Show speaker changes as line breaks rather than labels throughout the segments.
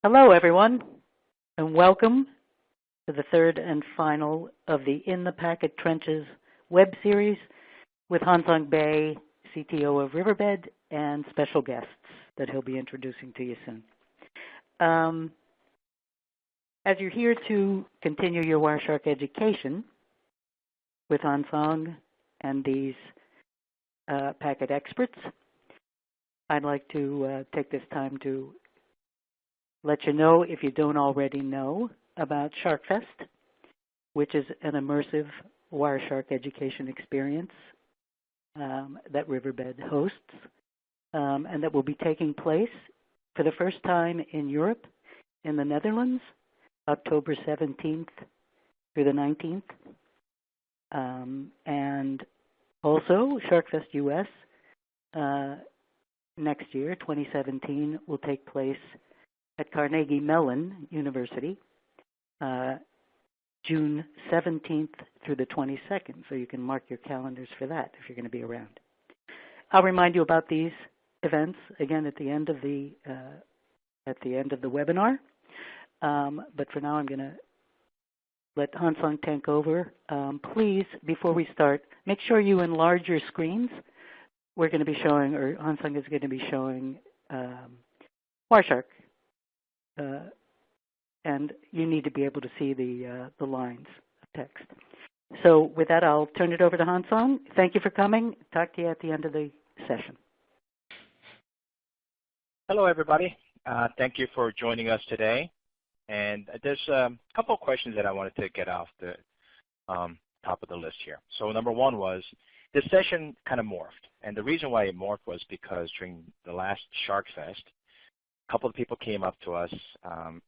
Hello, everyone, and welcome to the third and final of the In the Packet Trenches web series with Hansong Bay, CTO of Riverbed, and special guests that he'll be introducing to you soon. As you're here to continue your Wireshark education with Hansong and these packet experts, I'd like to take this time to let you know, if you don't already know, about SharkFest, which is an immersive Wireshark education experience that Riverbed hosts, and that will be taking place for the first time in Europe, in the Netherlands, October 17th through the 19th. And also, SharkFest US next year, 2017, will take place at Carnegie Mellon University, June 17th through the 22nd, so you can mark your calendars for that if you're going to be around. I'll remind you about these events again at the end of the webinar. But for now, I'm going to let Hansong take over. Please, before we start, make sure you enlarge your screens. We're going to be showing, or Hansong is going to be showing, Wireshark. And you need to be able to see the lines of text. So with that, I'll turn it over to Hansong. Thank you for coming. Talk to you at the end of the session.
Hello, everybody. Thank you for joining us today. And there's a couple of questions that I wanted to get off the top of the list here. So number one was, this session kind of morphed. And the reason why it morphed was because during the last SharkFest, a couple of people came up to us,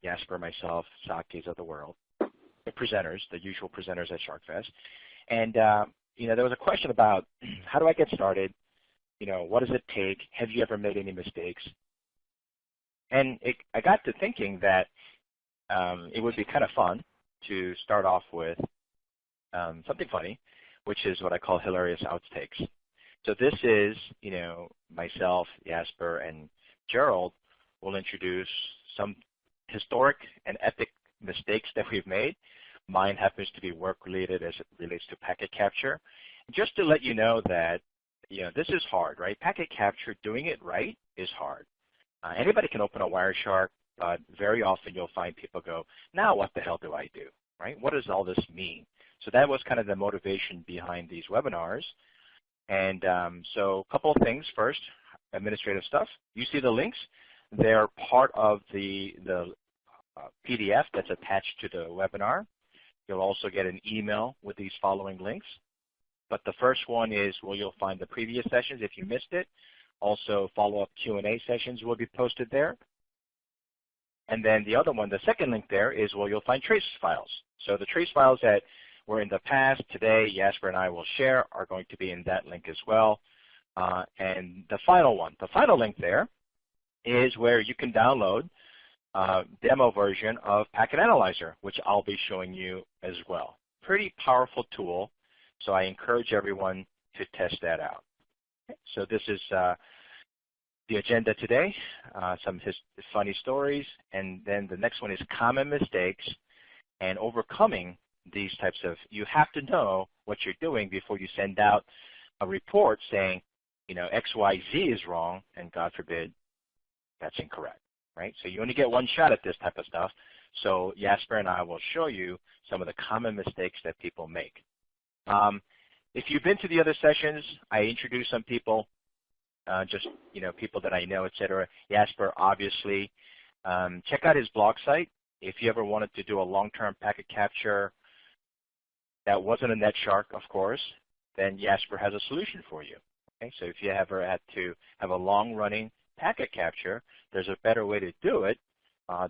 Jasper, myself, Sakis of the world, the presenters, the usual presenters at SharkFest. And, there was a question about, how do I get started? What does it take? Have you ever made any mistakes? And I got to thinking that it would be kind of fun to start off with something funny, which is what I call hilarious outtakes. So this is, myself, Jasper, and Gerald will introduce some historic and epic mistakes that we've made. Mine happens to be work-related as it relates to packet capture. Just to let you know that, this is hard, right? Packet capture, doing it right is hard. Anybody can open a Wireshark, but very often you'll find people go, now what the hell do I do, right? What does all this mean? So that was kind of the motivation behind these webinars. And so a couple of things. First, administrative stuff. You see the links. They're part of the PDF that's attached to the webinar. You'll also get an email with these following links. But the first one is where you'll find the previous sessions if you missed it. Also, follow-up Q&A sessions will be posted there. And then the other one, the second link there, is where you'll find trace files. So the trace files that were in the past, today, Jasper and I will share, are going to be in that link as well. And the final one, the final link there, is where you can download a demo version of Packet Analyzer, which I'll be showing you as well. Pretty powerful tool, so I encourage everyone to test that out. Okay, so this is the agenda today, some funny stories, and then the next one is common mistakes and overcoming these types of, you have to know what you're doing before you send out a report saying, XYZ is wrong, and God forbid, that's incorrect, right? So you only get one shot at this type of stuff. So Jasper and I will show you some of the common mistakes that people make. If you've been to the other sessions, I introduced some people, just people that I know, etc. Jasper, obviously. Check out his blog site. If you ever wanted to do a long-term packet capture that wasn't a NetShark, of course, then Jasper has a solution for you. Okay? So if you ever had to have a long-running packet capture, there's a better way to do it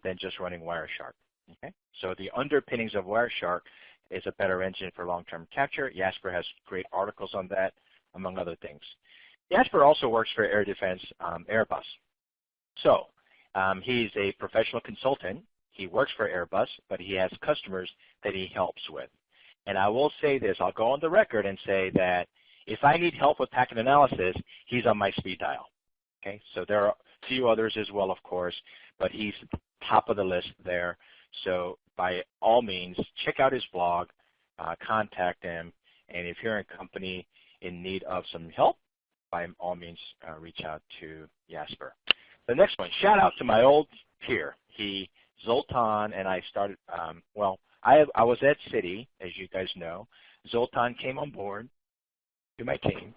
than just running Wireshark. Okay? So the underpinnings of Wireshark is a better engine for long-term capture. Jasper has great articles on that, among other things. Jasper also works for Air Defense Airbus. So he's a professional consultant. He works for Airbus, but he has customers that he helps with. And I will say this, I'll go on the record and say that if I need help with packet analysis, he's on my speed dial. Okay, so there are a few others as well, of course, but he's top of the list there. So by all means, check out his blog, contact him, and if you're a company in need of some help, by all means, reach out to Jasper. The next one, shout out to my old peer. Zoltan and I started, I was at Citi, as you guys know. Zoltan came on board to my team,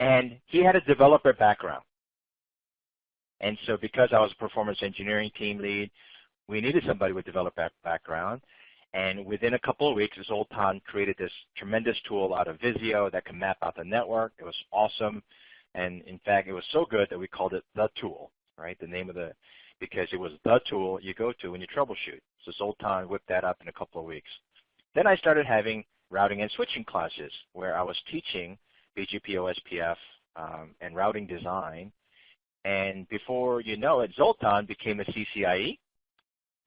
and he had a developer background. And so because I was a performance engineering team lead, we needed somebody with developer background. And within a couple of weeks, Zoltan created this tremendous tool out of Visio that can map out the network. It was awesome. And in fact, it was so good that we called it the tool, right? The name of because it was the tool you go to when you troubleshoot. So Zoltan whipped that up in a couple of weeks. Then I started having routing and switching classes where I was teaching BGP, OSPF, and routing design. And before you know it, Zoltan became a CCIE.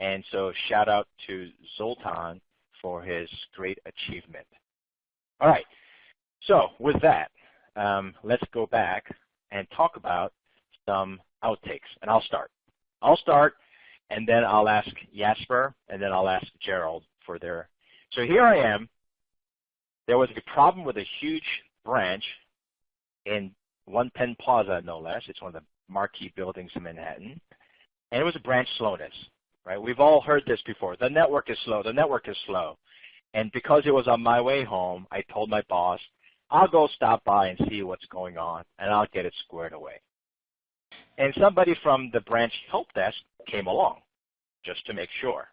And so shout out to Zoltan for his great achievement. All right, so with that, let's go back and talk about some outtakes. And I'll start, and then I'll ask Jasper, and then I'll ask Gerald for their. So here I am. There was a problem with a huge branch in 110 Plaza, no less. It's one of the marquee buildings in Manhattan. And it was a branch slowness, right? We've all heard this before. The network is slow. The network is slow. And because it was on my way home, I told my boss, I'll go stop by and see what's going on, and I'll get it squared away. And somebody from the branch help desk came along just to make sure.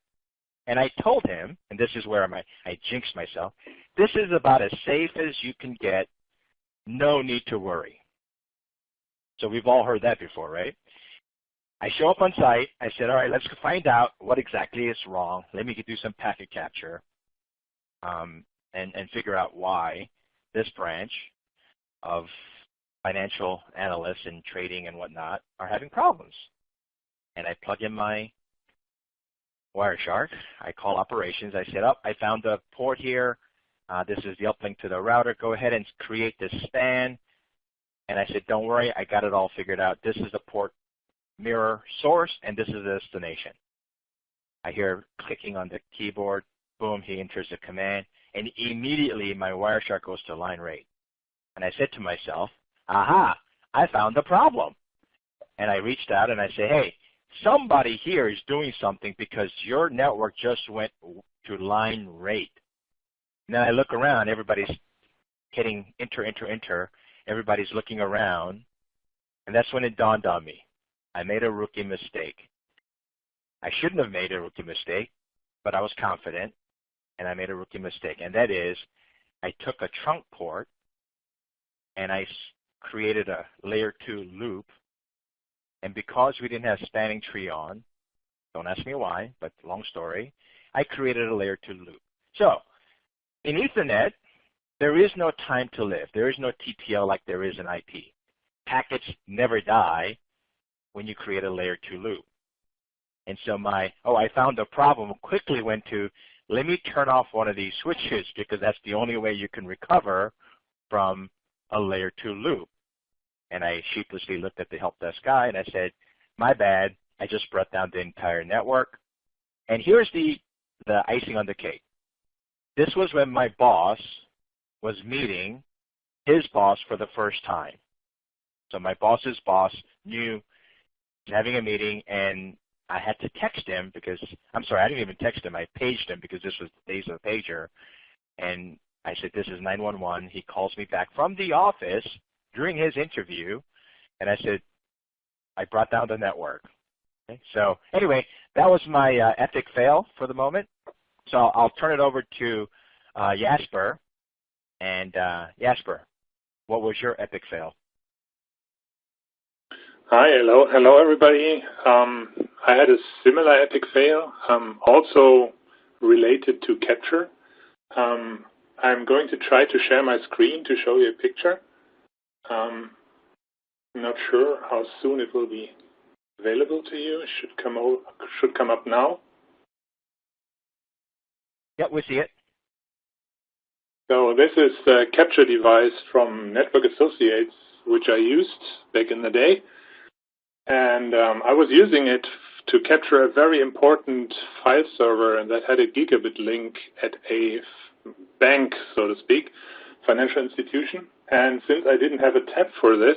And I told him, and this is where I jinxed myself, this is about as safe as you can get, no need to worry. So we've all heard that before, right? I show up on site. I said, all right, let's find out what exactly is wrong. Let me do some packet capture and figure out why this branch of financial analysts and trading and whatnot are having problems. And I plug in my Wireshark. I call operations. I said, I found a port here. This is the uplink to the router. Go ahead and create this span. And I said, don't worry, I got it all figured out. This is the port mirror source, and this is the destination. I hear clicking on the keyboard. Boom, he enters the command. And immediately my Wireshark goes to line rate. And I said to myself, aha, I found the problem. And I reached out and I said, hey, somebody here is doing something because your network just went to line rate. And then I look around, everybody's hitting enter, enter, enter. Everybody's looking around. And that's when it dawned on me. I made a rookie mistake. I shouldn't have made a rookie mistake, but I was confident, and I made a rookie mistake. And that is, I took a trunk port, and I created a layer 2 loop. And because we didn't have spanning tree on, don't ask me why, but long story, I created a layer 2 loop. So in Ethernet, there is no time to live. There is no TTL like there is in IP. Packets never die when you create a layer 2 loop. And so I found a problem, quickly went to, let me turn off one of these switches because that's the only way you can recover from a layer 2 loop. And I sheepishly looked at the help desk guy and I said, my bad, I just brought down the entire network. And here's the icing on the cake. This was when my boss was meeting his boss for the first time. So my boss's boss knew he was having a meeting, and I had to text him because, I'm sorry, I didn't even text him. I paged him because this was the days of the pager. And I said, this is 911. He calls me back from the office during his interview, and I said, I brought down the network. Okay? So anyway, that was my epic fail for the moment. So I'll turn it over to Jasper. And Jasper, what was your epic fail?
Hi, hello everybody. I had a similar epic fail, also related to capture. I'm going to try to share my screen to show you a picture. I'm not sure how soon it will be available to you. It should come up now.
Yep, we see it.
So this is the capture device from Network Associates, which I used back in the day. And I was using it to capture a very important file server, and that had a gigabit link at a bank, so to speak, financial institution. And since I didn't have a tab for this,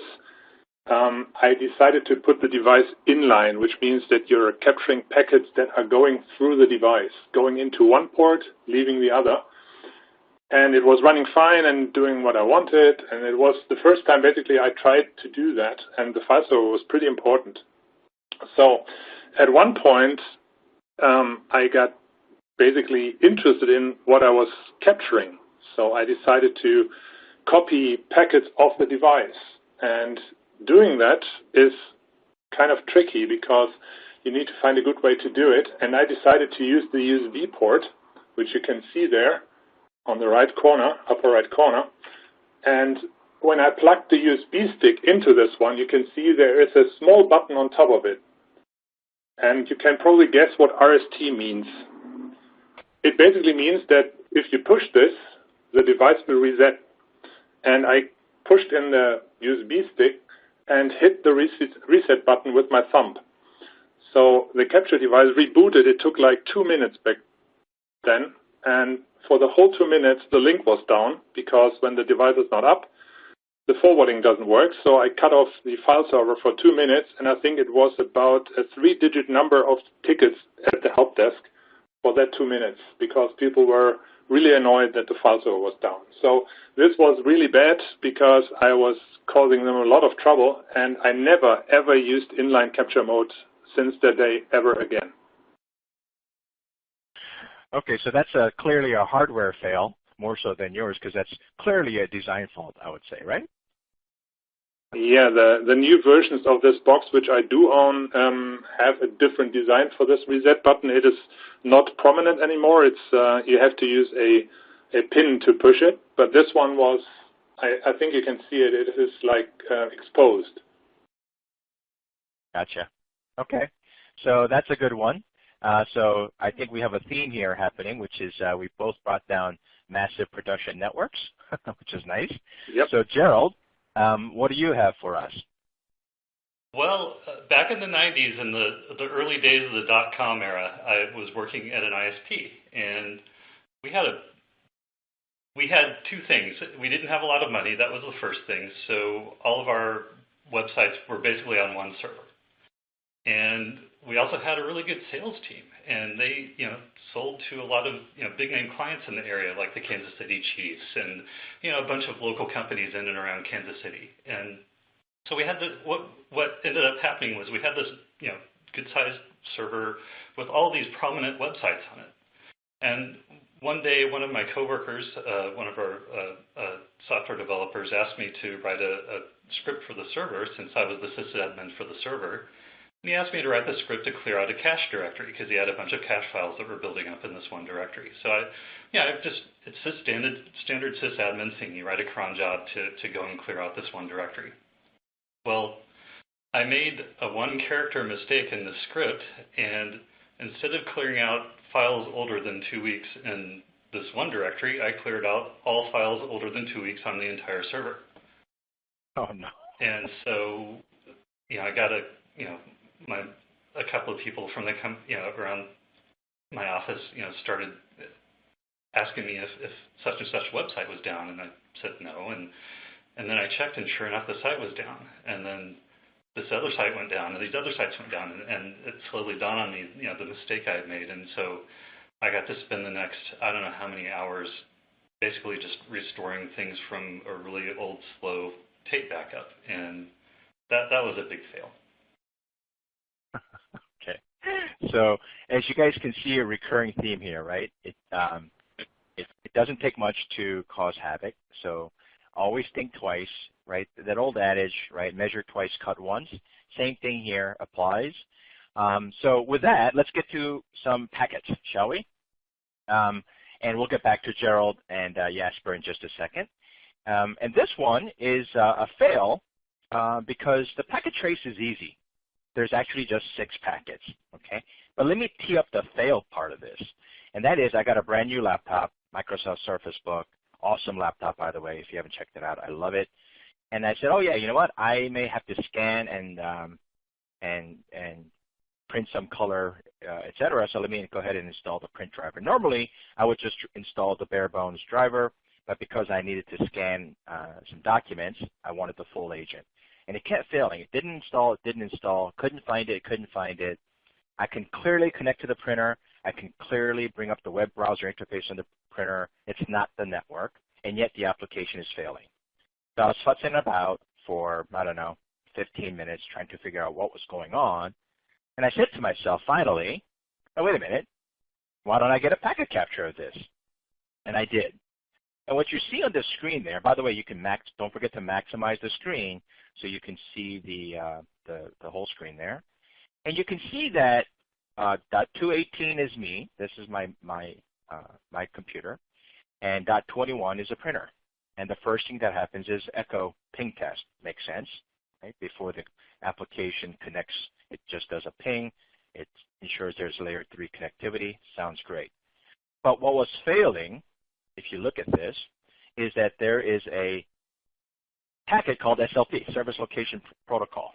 I decided to put the device inline, which means that you're capturing packets that are going through the device, going into one port, leaving the other. And it was running fine and doing what I wanted. And it was the first time, basically, I tried to do that. And the file server was pretty important. So at one point, I got basically interested in what I was capturing. So I decided to copy packets off the device. And doing that is kind of tricky because you need to find a good way to do it. And I decided to use the USB port, which you can see there on the right corner, upper right corner. And when I plugged the USB stick into this one, you can see there is a small button on top of it. And you can probably guess what RST means. It basically means that if you push this, the device will reset. And I pushed in the USB stick and hit the reset button with my thumb. So the capture device rebooted. It took like 2 minutes back then. And for the whole 2 minutes, the link was down because when the device is not up, the forwarding doesn't work. So I cut off the file server for 2 minutes, and I think it was about a 3-digit number of tickets at the help desk for that 2 minutes because people were really annoyed that the file server was down. So this was really bad because I was causing them a lot of trouble, and I never, ever used inline capture mode since that day ever again.
Okay, so that's clearly a hardware fail, more so than yours, because that's clearly a design fault, I would say, right?
Yeah, the new versions of this box, which I do own, have a different design for this reset button. It is not prominent anymore. It's you have to use a pin to push it, but this one was, I think you can see it, it is like exposed.
Gotcha. Okay, so that's a good one. So I think we have a theme here happening, which is we both brought down massive production networks, which is nice.
Yep.
So Gerald, what do you have for us?
Well, back in the 90s, in the early days of the .com era, I was working at an ISP, and we had two things. We didn't have a lot of money. That was the first thing. So all of our websites were basically on one server. And we also had a really good sales team, and they, sold to a lot of, big name clients in the area, like the Kansas City Chiefs and, a bunch of local companies in and around Kansas City. And so we had what ended up happening was we had this, good-sized server with all these prominent websites on it. And one day, one of my coworkers, one of our software developers, asked me to write a script for the server since I was the sysadmin for the server. And he asked me to write the script to clear out a cache directory because he had a bunch of cache files that were building up in this one directory. So it's a standard sysadmin thing. You write a cron job to go and clear out this one directory. Well, I made a one-character mistake in the script, and instead of clearing out files older than 2 weeks in this one directory, I cleared out all files older than 2 weeks on the entire server.
Oh no!
And so, I got a couple of people from the around my office, started asking me if such and such website was down, and I said no, and then I checked, and sure enough, the site was down, and then this other site went down, and these other sites went down, and it slowly dawned on me, the mistake I had made, and so I got to spend the next, I don't know how many hours, basically just restoring things from a really old, slow tape backup, and that was a big fail.
Okay, so as you guys can see, a recurring theme here, right? It doesn't take much to cause havoc, so always think twice, right? That old adage, right? Measure twice, cut once. Same thing here applies. So with that, let's get to some packets, shall we? And we'll get back to Gerald and Jasper in just a second. And this one is a fail because the packet trace is easy. There's actually just 6 packets, okay? But let me tee up the fail part of this. And that is I got a brand new laptop, Microsoft Surface Book. Awesome laptop, by the way, if you haven't checked it out. I love it. And I said, oh, yeah, you know what? I may have to scan and print some color, etc. So let me go ahead and install the print driver. Normally, I would just install the bare bones driver, but because I needed to scan some documents, I wanted the full agent. And it kept failing. It didn't install, couldn't find it. I can clearly connect to the printer. I can clearly bring up the web browser interface on the printer. It's not the network, and yet the application is failing. So I was futzing about for, 15 minutes trying to figure out what was going on. And I said to myself, finally, oh, wait a minute, why don't I get a packet capture of this? And I did. And what you see on the screen there, by the way, you can don't forget to maximize the screen so you can see the whole screen there. And you can see that .218 is me. This is my computer. And .21 is a printer. And the first thing that happens is echo ping test. Makes sense, right? Before the application connects, it just does a ping. It ensures there's layer 3 connectivity. Sounds great. But what was failing, if you look at this, is that there is a packet called SLP, Service Location Protocol.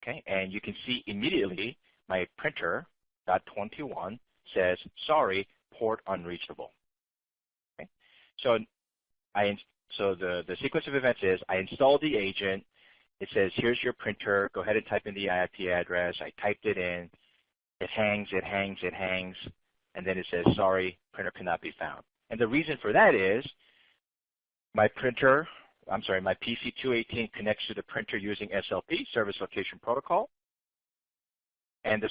Okay, and you can see immediately my printer, .21, says, sorry, port unreachable. Okay, so the sequence of events is I installed the agent. It says, here's your printer. Go ahead and type in the IP address. I typed it in. It hangs, and then it says, sorry, printer cannot be found. And the reason for that is my PC218 connects to the printer using SLP, Service Location Protocol, and the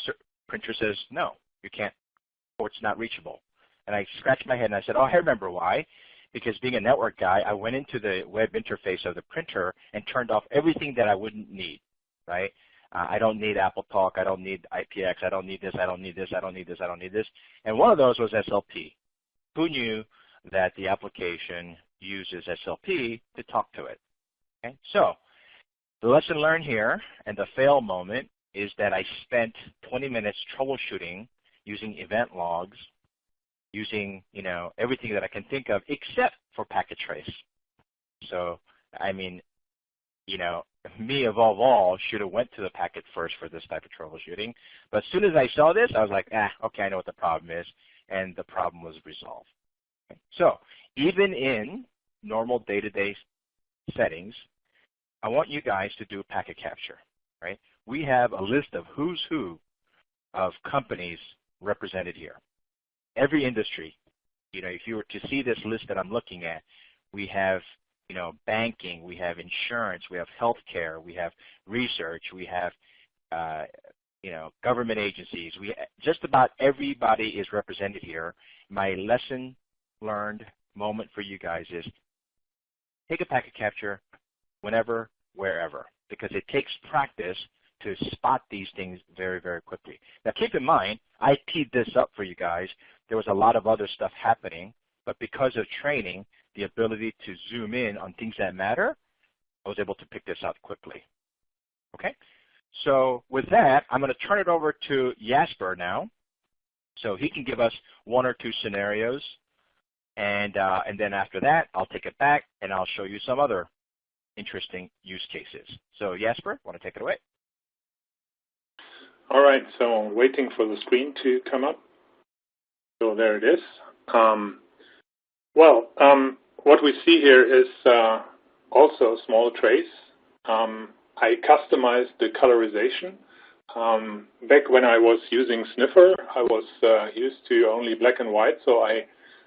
printer says, no, you can't, port's not reachable. And I scratched my head and I said, oh, I remember why. Because being a network guy, I went into the web interface of the printer and turned off everything that I wouldn't need, right? I don't need AppleTalk, I don't need IPX, I don't need this, I don't need this, I don't need this, I don't need this. And one of those was SLP. Who knew that the application uses SLP to talk to it? Okay? So the lesson learned here and the fail moment is that I spent 20 minutes troubleshooting using event logs, using everything that I can think of except for packet trace. So I mean, me of all should have went to the packet first for this type of troubleshooting. But as soon as I saw this, I was like, okay, I know what the problem is, and the problem was resolved. Okay. So even in normal day-to-day settings, I want you guys to do packet capture, right? We have a list of who's who of companies represented here. Every industry, if you were to see this list that I'm looking at, we have, banking, we have insurance, we have healthcare, we have research, we have, government agencies. Just about everybody is represented here. My lesson learned moment for you guys is take a packet capture whenever, wherever, because it takes practice to spot these things very, very quickly. Now keep in mind, I teed this up for you guys. There was a lot of other stuff happening, but because of training, the ability to zoom in on things that matter, I was able to pick this out quickly. Okay? So with that, I'm going to turn it over to Jasper now, so he can give us one or two scenarios, and then after that, I'll take it back and I'll show you some other interesting use cases. So Jasper, want to take it away?
All right, so waiting for the screen to come up. So there it is. What we see here is also a small trace. I customized the colorization. Back when I was using Sniffer, I was used to only black and white, so I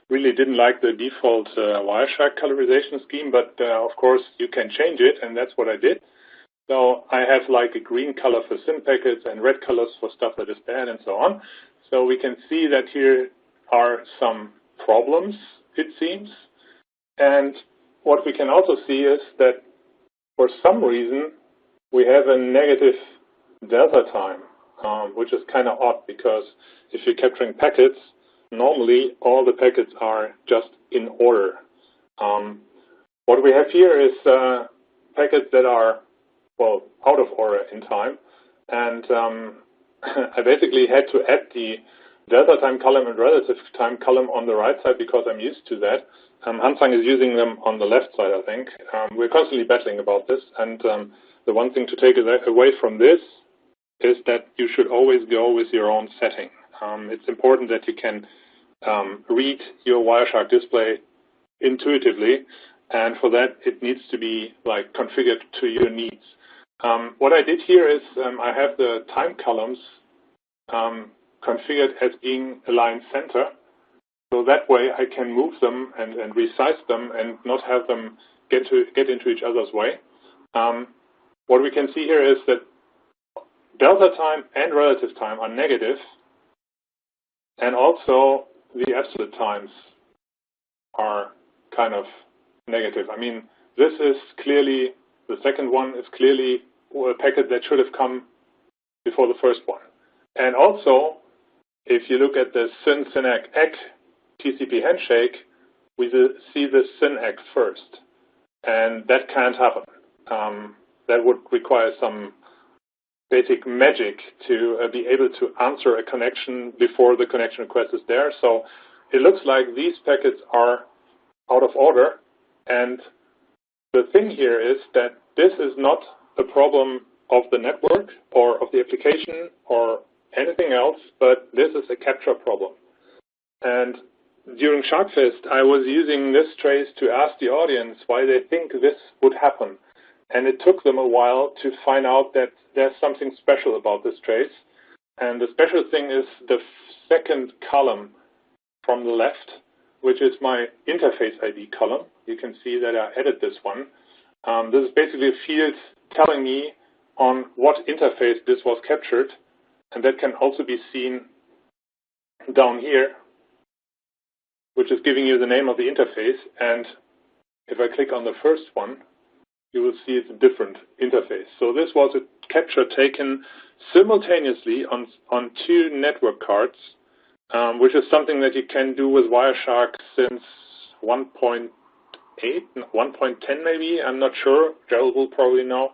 really didn't like the default Wireshark colorization scheme, but of course you can change it, and that's what I did. So I have like a green color for SIM packets and red colors for stuff that is bad and so on. So we can see that here are some problems, it seems. And what we can also see is that for some reason we have a negative delta time, which is kind of odd because if you're capturing packets, normally all the packets are just in order. What we have here is packets that are, well, out of order in time. And I basically had to add the delta time column and relative time column on the right side because I'm used to that. Hansang is using them on the left side, I think. We're constantly battling about this. And the one thing to take away from this is that you should always go with your own setting. It's important that you can read your Wireshark display intuitively, and for that it needs to be like configured to your needs. What I did here is I have the time columns configured as being aligned center, so that way I can move them and resize them and not have them get into each other's way. What we can see here is that delta time and relative time are negative, and also the absolute times are kind of negative. I mean, this is clearly, the second one is clearly a packet that should have come before the first one. And also, if you look at the SYN-SYN-ACK TCP handshake, we see the SYN-ACK first. And that can't happen. That would require some basic magic to be able to answer a connection before the connection request is there. So it looks like these packets are out of order. And the thing here is that this is not a problem of the network or of the application or anything else, but this is a capture problem. And during SharkFest, I was using this trace to ask the audience why they think this would happen. And it took them a while to find out that there's something special about this trace. And the special thing is the second column from the left, which is my interface ID column. You can see that I added this one. This is basically a field telling me on what interface this was captured. And that can also be seen down here, which is giving you the name of the interface. And if I click on the first one, you will see it's a different interface. So this was a capture taken simultaneously on two network cards, which is something that you can do with Wireshark since 1.8, 1.10 maybe, I'm not sure. Gerald will probably know.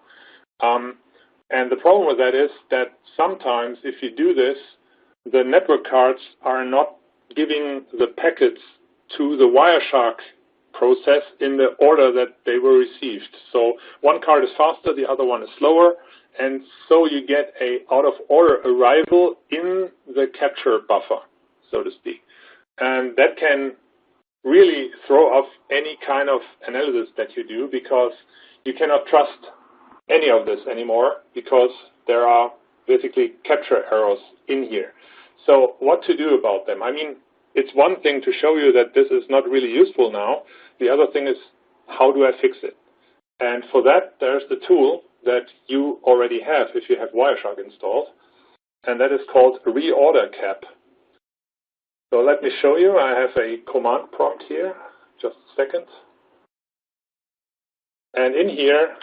And the problem with that is that sometimes if you do this, the network cards are not giving the packets to the Wireshark process in the order that they were received. So one card is faster, the other one is slower, and so you get a out of order arrival in the capture buffer, so to speak. And that can really throw off any kind of analysis that you do, because you cannot trust any of this anymore, because there are basically capture errors in here. So what to do about them? I mean, it's one thing to show you that this is not really useful now. The other thing is, how do I fix it? And for that, there's the tool that you already have if you have Wireshark installed, and that is called reorder cap. So let me show you. I have a command prompt here. Just a second. And in here,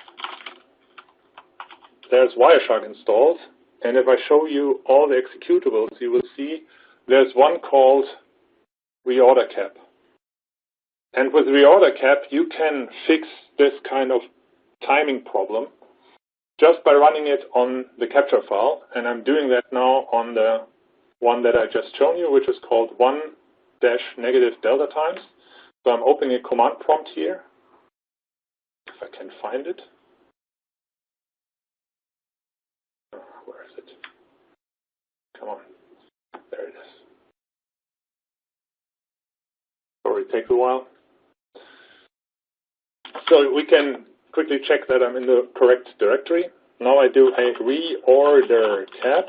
there's Wireshark installed. And if I show you all the executables, you will see there's one called reorder cap. And with reorder cap, you can fix this kind of timing problem just by running it on the capture file. And I'm doing that now on the one that I just shown you, which is called 1-negative-delta times. So I'm opening a command prompt here, if I can find it. Where is it? Come on. There it is. Sorry, it takes a while. So we can quickly check that I'm in the correct directory. Now I do a reorder cap.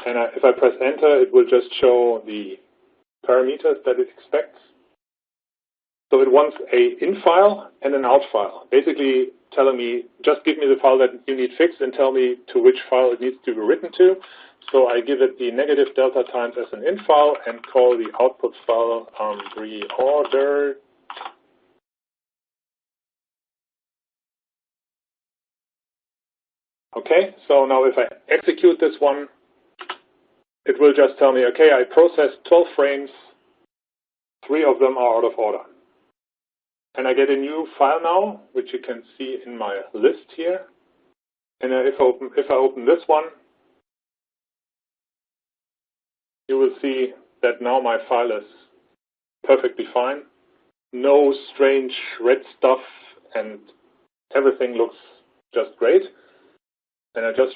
And if I press enter, it will just show the parameters that it expects. So it wants a in file and an out file, basically telling me, just give me the file that you need fixed and tell me to which file it needs to be written to. So I give it the negative delta times as an in file and call the output file reorder. Okay, so now if I execute this one, it will just tell me, okay, I processed 12 frames, 3 of them are out of order. And I get a new file now, which you can see in my list here. And if I open this one, you will see that now my file is perfectly fine. No strange red stuff and everything looks just great. And I just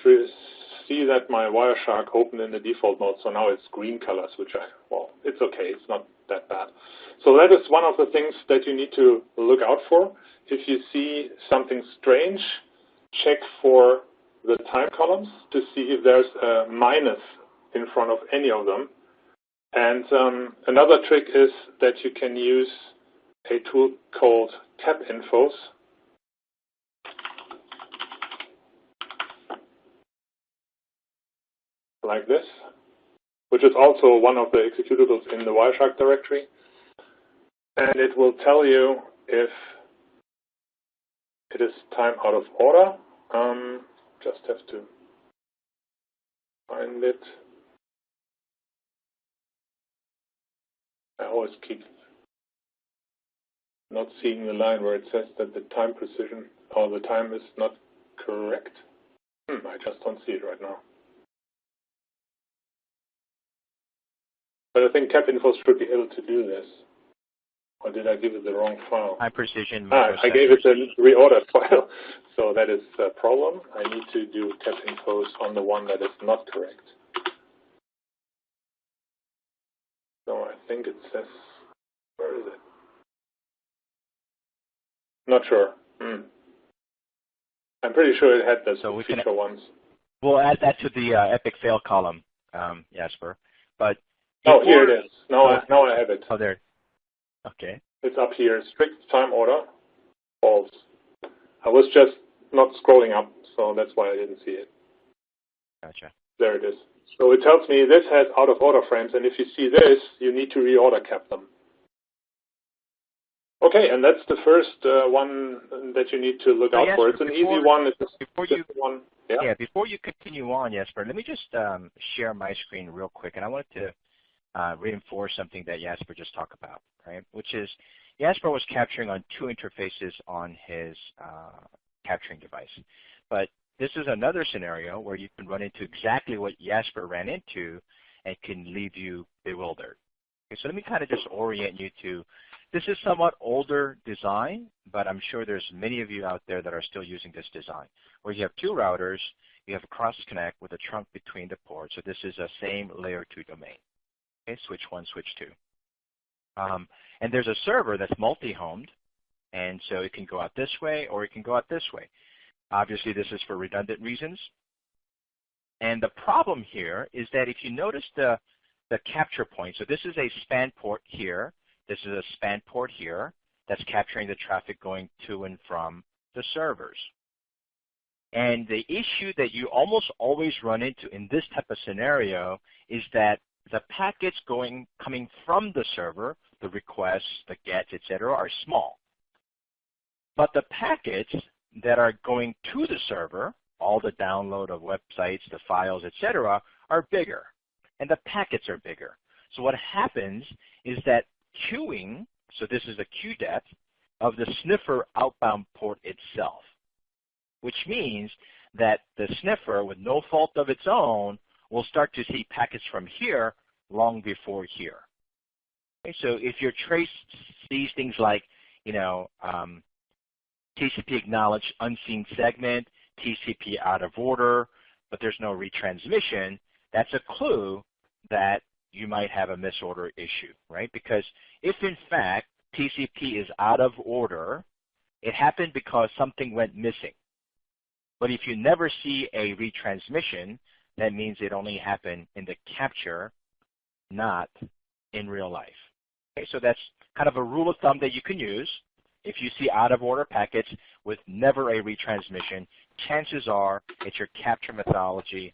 see that my Wireshark opened in the default mode, so now it's green colors, which it's okay. It's not that bad. So that is one of the things that you need to look out for. If you see something strange, check for the time columns to see if there's a minus in front of any of them. And another trick is that you can use a tool called cap infos. Like this, which is also one of the executables in the Wireshark directory. And it will tell you if it is time out of order. Just have to find it. I always keep not seeing the line where it says that the time precision or the time is not correct. I just don't see it right now. But I think cap infos should be able to do this. Or did I give it the wrong file?
High precision.
I gave it the reordered file. So that is a problem. I need to do cap infos on the one that is not correct. So I think it says, where is it? Not sure. I'm pretty sure it had the feature ones.
We'll add that to the epic fail column, Jasper. But
here it is. Now I have it.
Oh, there. Okay.
It's up here. Strict time order, false. I was just not scrolling up, so that's why I didn't see it.
Gotcha.
There it is. So it tells me this has out of order frames, and if you see this, you need to reorder cap them. Okay, and that's the first one that you need to look out for. It's an easy one. It's one. Yeah.
Before you continue on, Jasper, let me just share my screen real quick, and I wanted to reinforce something that Jasper just talked about, right? Which is Jasper was capturing on two interfaces on his capturing device. But this is another scenario where you can run into exactly what Jasper ran into and can leave you bewildered. Okay, so let me kind of just orient you to, this is somewhat older design, but I'm sure there's many of you out there that are still using this design, where you have two routers, you have a cross-connect with a trunk between the ports. So this is a same layer 2 domain. Okay, switch 1, switch 2. And there's a server that's multi-homed, and so it can go out this way or it can go out this way. Obviously, this is for redundant reasons. And the problem here is that if you notice the capture point, so this is a span port here, this is a span port here that's capturing the traffic going to and from the servers. And the issue that you almost always run into in this type of scenario is that the packets coming from the server, the requests, the gets, etc., are small. But the packets that are going to the server, all the download of websites, the files, etc., are bigger. And the packets are bigger. So what happens is that queuing, so this is a queue depth, of the sniffer outbound port itself, which means that the sniffer, with no fault of its own, will start to see packets from here long before here. Okay, so if your trace sees things like, TCP acknowledged unseen segment, TCP out of order, but there's no retransmission, that's a clue that you might have a misorder issue, right? Because if in fact TCP is out of order, it happened because something went missing. But if you never see a retransmission, that means it only happened in the capture, not in real life. Okay, so that's kind of a rule of thumb that you can use. If you see out of order packets with never a retransmission, chances are it's your capture methodology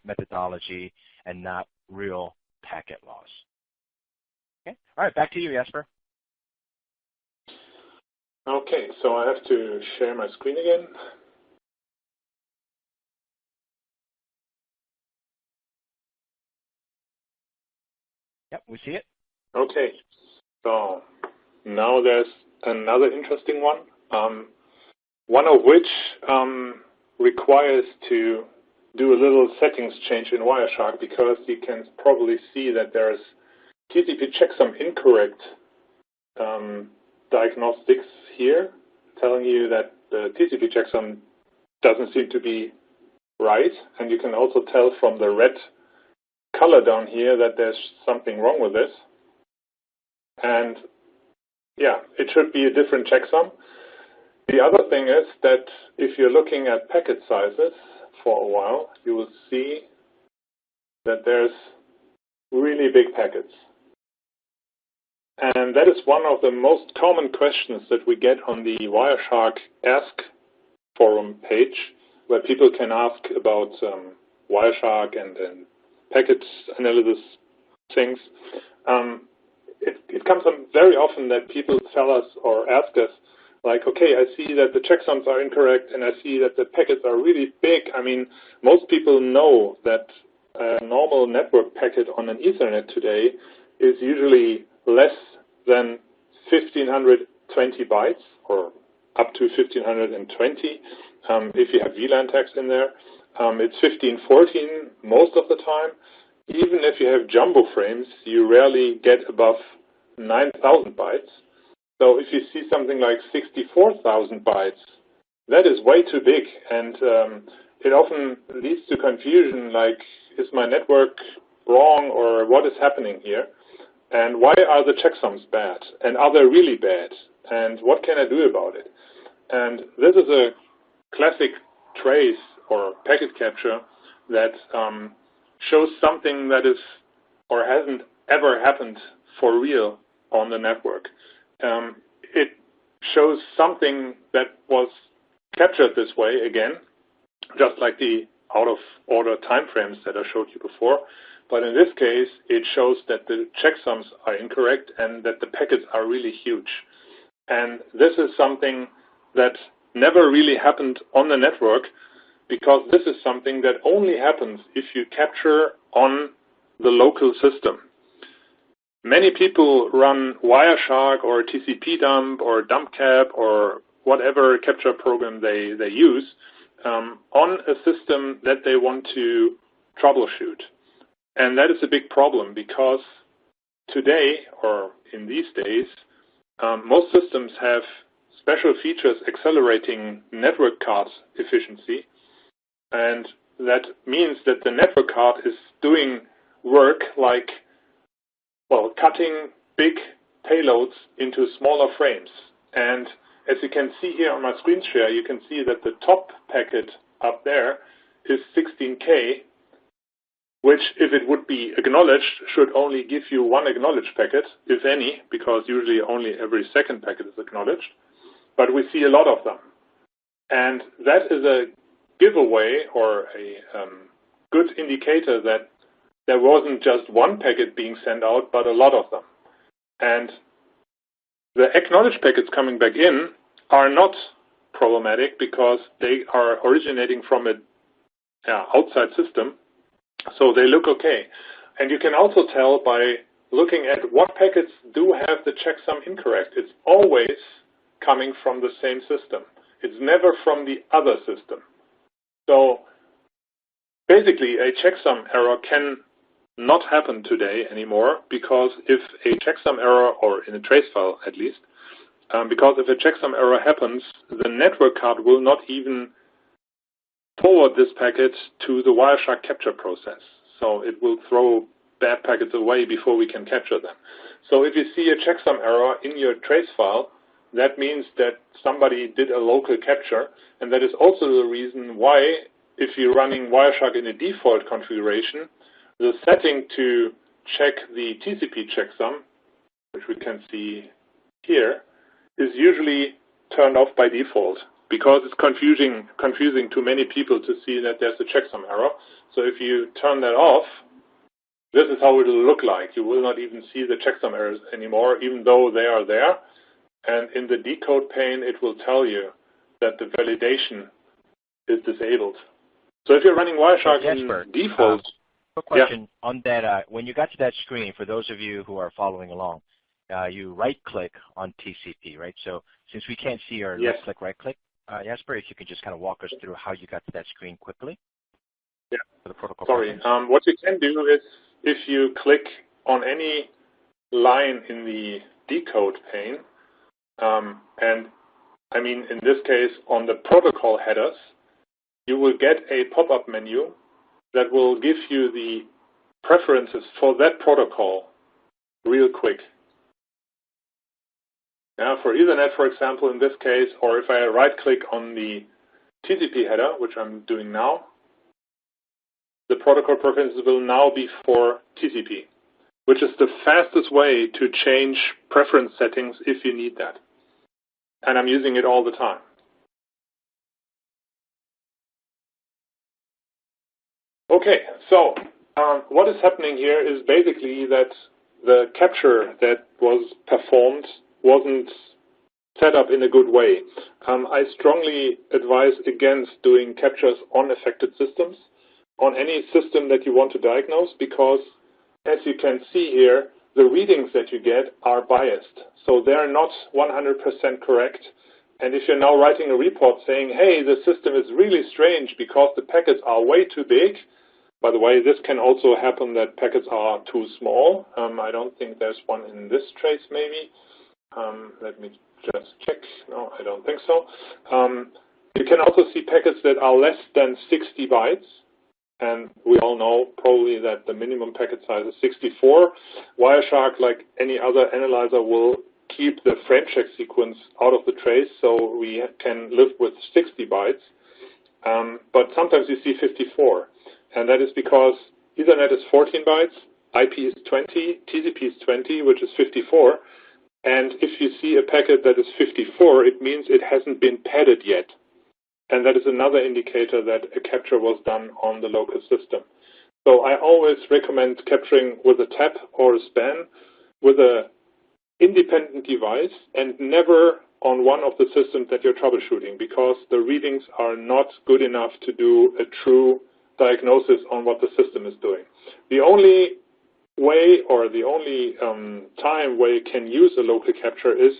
and not real packet loss. Okay, all right, back to you, Jasper.
Okay, so I have to share my screen again.
Yep, we see it.
Okay, so now there's another interesting one, one of which requires to do a little settings change in Wireshark, because you can probably see that there's TCP checksum incorrect diagnostics here, telling you that the TCP checksum doesn't seem to be right, and you can also tell from the red color down here that there's something wrong with this. And yeah, it should be a different checksum. The other thing is that if you're looking at packet sizes for a while, you will see that there's really big packets. And that is one of the most common questions that we get on the Wireshark Ask forum page, where people can ask about Wireshark and packet analysis things. It comes up very often that people tell us or ask us, like, okay, I see that the checksums are incorrect and I see that the packets are really big. I mean, most people know that a normal network packet on an Ethernet today is usually less than 1520 bytes or up to 1520 if you have VLAN tags in there. It's 1514 most of the time. Even if you have jumbo frames, you rarely get above 9,000 bytes. So if you see something like 64,000 bytes, that is way too big, and it often leads to confusion, like, is my network wrong, or what is happening here? And why are the checksums bad? And are they really bad? And what can I do about it? And this is a classic trace or packet capture that shows something that is or hasn't ever happened for real on the network. It shows something that was captured this way again, just like the out-of-order timeframes that I showed you before. But in this case, it shows that the checksums are incorrect and that the packets are really huge. And this is something that never really happened on the network, because this is something that only happens if you capture on the local system. Many people run Wireshark or TCP dump or dumpcap or whatever capture program they use on a system that they want to troubleshoot. And that is a big problem, because today, or in these days, most systems have special features accelerating network card efficiency. And that means that the network card is doing work like, well, cutting big payloads into smaller frames. And as you can see here on my screen share, you can see that the top packet up there is 16K, which, if it would be acknowledged, should only give you one acknowledged packet, if any, because usually only every second packet is acknowledged. But we see a lot of them. And that is a giveaway or a good indicator that there wasn't just one packet being sent out, but a lot of them. And the acknowledged packets coming back in are not problematic, because they are originating from an outside system, so they look okay. And you can also tell by looking at what packets do have the checksum incorrect. It's always coming from the same system. It's never from the other system. So basically, a checksum error can not happen today anymore, because if a checksum error, or in a trace file at least, because if a checksum error happens, the network card will not even forward this packet to the Wireshark capture process. So it will throw bad packets away before we can capture them. So if you see a checksum error in your trace file, that means that somebody did a local capture, and that is also the reason why, if you're running Wireshark in a default configuration, the setting to check the TCP checksum, which we can see here, is usually turned off by default, because it's confusing to many people to see that there's a checksum error. So if you turn that off, this is how it will look like. You will not even see the checksum errors anymore, even though they are there. And in the decode pane, it will tell you that the validation is disabled. So if you're running Wireshark in default...
Quick question on that. When you got to that screen, for those of you who are following along, you right-click on TCP, right? So since we can't see our left-click, right-click, Jasper, if you could just kind of walk us through how you got to that screen quickly.
Yeah.
For the protocol.
Sorry. What you can do is, if you click on any line in the decode pane, and I mean, in this case, on the protocol headers, you will get a pop-up menu that will give you the preferences for that protocol real quick. Now, for Ethernet, for example, in this case, or if I right-click on the TCP header, which I'm doing now, the protocol preferences will now be for TCP, which is the fastest way to change preference settings if you need that. And I'm using it all the time. Okay, so what is happening here is basically that the capture that was performed wasn't set up in a good way. I strongly advise against doing captures on affected systems, on any system that you want to diagnose, because as you can see here, the readings that you get are biased. So they're not 100% correct. And if you're now writing a report saying, hey, the system is really strange because the packets are way too big. By the way, this can also happen that packets are too small. I don't think there's one in this trace maybe. Let me just check. No, I don't think so. You can also see packets that are less than 60 bytes. And we all know probably that the minimum packet size is 64. Wireshark, like any other analyzer, will keep the frame check sequence out of the trace, so we can live with 60 bytes. But sometimes you see 54. And that is because Ethernet is 14 bytes, IP is 20, TCP is 20, which is 54. And if you see a packet that is 54, it means it hasn't been padded yet. And that is another indicator that a capture was done on the local system. So I always recommend capturing with a tap or a span with an independent device and never on one of the systems that you're troubleshooting, because the readings are not good enough to do a true diagnosis on what the system is doing. The only way, or the only time where you can use a local capture is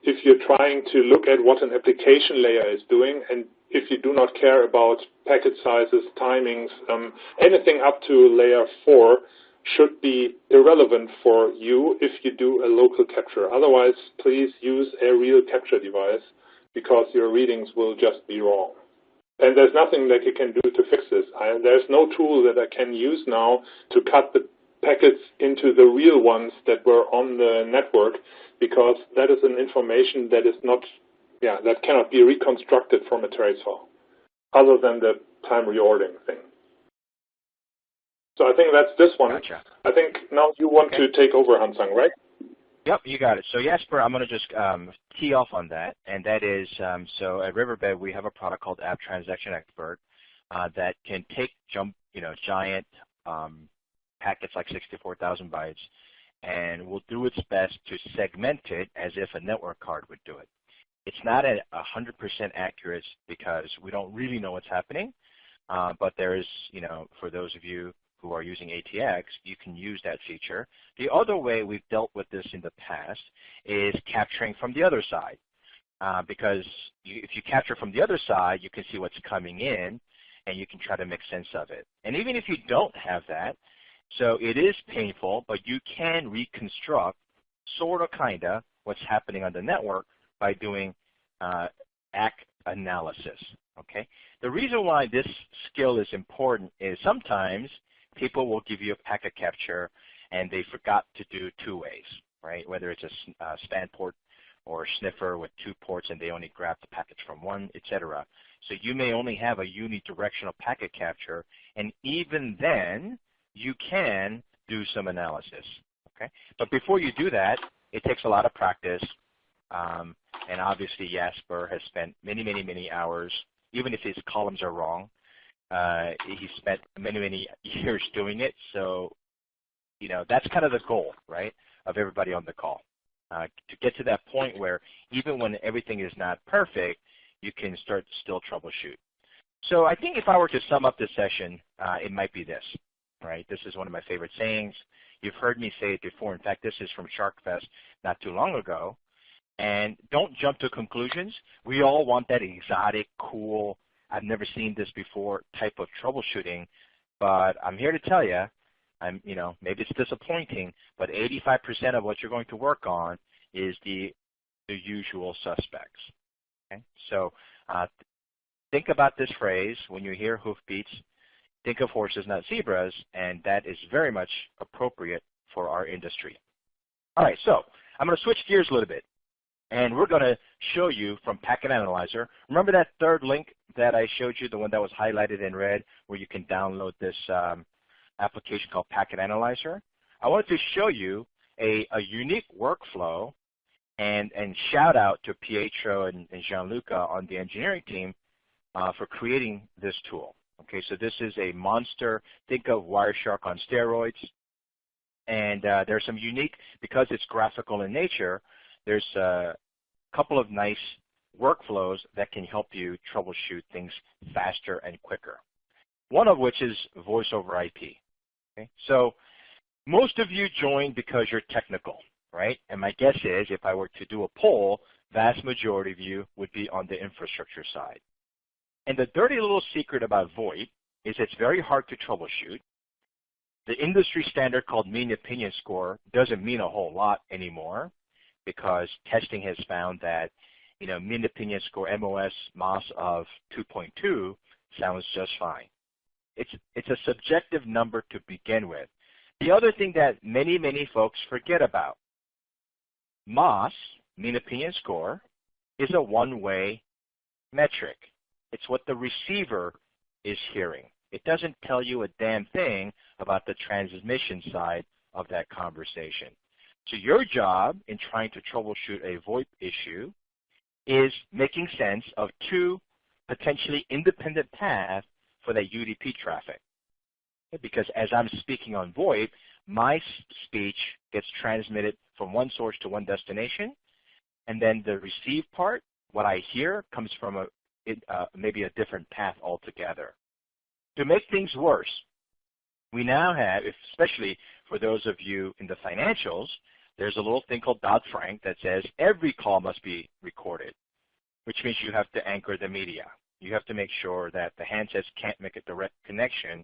if you're trying to look at what an application layer is doing, and if you do not care about packet sizes, timings, anything up to layer 4 should be irrelevant for you if you do a local capture. Otherwise, please use a real capture device, because your readings will just be wrong. And there's nothing that you can do to fix this. There's no tool that I can use now to cut the packets into the real ones that were on the network, because that is an information that is not, that cannot be reconstructed from a trace file, other than the time reordering thing. So I think that's this one.
Gotcha.
I think now you want to take over, Hansang, right?
Yep, you got it. So Jasper, I'm going to just tee off on that, and that is, so at Riverbed we have a product called App Transaction Expert that can take giant packets like 64,000 bytes, and will do its best to segment it as if a network card would do it. It's not at 100% accurate because we don't really know what's happening, but there is, for those of you who are using ATX, you can use that feature. The other way we've dealt with this in the past is capturing from the other side, because if you capture from the other side, you can see what's coming in, and you can try to make sense of it. And even if you don't have that, so it is painful, but you can reconstruct sort of, kind of, what's happening on the network by doing ACK analysis, okay? The reason why this skill is important is sometimes people will give you a packet capture and they forgot to do 2 ways, right? Whether it's a span port or a sniffer with 2 ports and they only grab the packets from one, etc. So you may only have a unidirectional packet capture, and even then you can do some analysis, okay? But before you do that, it takes a lot of practice, and obviously Jasper has spent many, many, many hours, even if his columns are wrong. He spent many, many years doing it, so that's kind of the goal, right, of everybody on the call, to get to that point where even when everything is not perfect, you can start to still troubleshoot. So I think if I were to sum up this session, it might be this, right? This is one of my favorite sayings. You've heard me say it before. In fact, this is from SharkFest not too long ago. And don't jump to conclusions. We all want that exotic, cool, I've never seen this before type of troubleshooting. But I'm here to tell you, maybe it's disappointing, but 85% of what you're going to work on is the usual suspects. Okay? So think about this phrase when you hear hoofbeats. Think of horses, not zebras, and that is very much appropriate for our industry. All right, so I'm going to switch gears a little bit, and we're going to show you from Packet Analyzer. Remember that third link that I showed you, the one that was highlighted in red, where you can download this application called Packet Analyzer? I wanted to show you a unique workflow, and shout out to Pietro and Gianluca on the engineering team for creating this tool. Okay, so this is a monster. Think of Wireshark on steroids. And there's some unique, because it's graphical in nature, there's a couple of nice workflows that can help you troubleshoot things faster and quicker. One of which is voice over IP. Okay? So most of you joined because you're technical, right? And my guess is if I were to do a poll, vast majority of you would be on the infrastructure side. And the dirty little secret about VoIP is it's very hard to troubleshoot. The industry standard called mean opinion score doesn't mean a whole lot anymore because testing has found that, mean opinion score, MOS of 2.2 sounds just fine. It's a subjective number to begin with. The other thing that many folks forget about, MOS, mean opinion score, is a one-way metric. It's what the receiver is hearing. It doesn't tell you a damn thing about the transmission side of that conversation. So your job in trying to troubleshoot a VoIP issue is making sense of two potentially independent paths for that UDP traffic. Because as I'm speaking on VoIP, my speech gets transmitted from one source to one destination, and then the receive part, what I hear, comes from maybe a different path altogether. To make things worse, we now have, especially for those of you in the financials, there's a little thing called Dodd-Frank that says every call must be recorded, which means you have to anchor the media. You have to make sure that the handsets can't make a direct connection.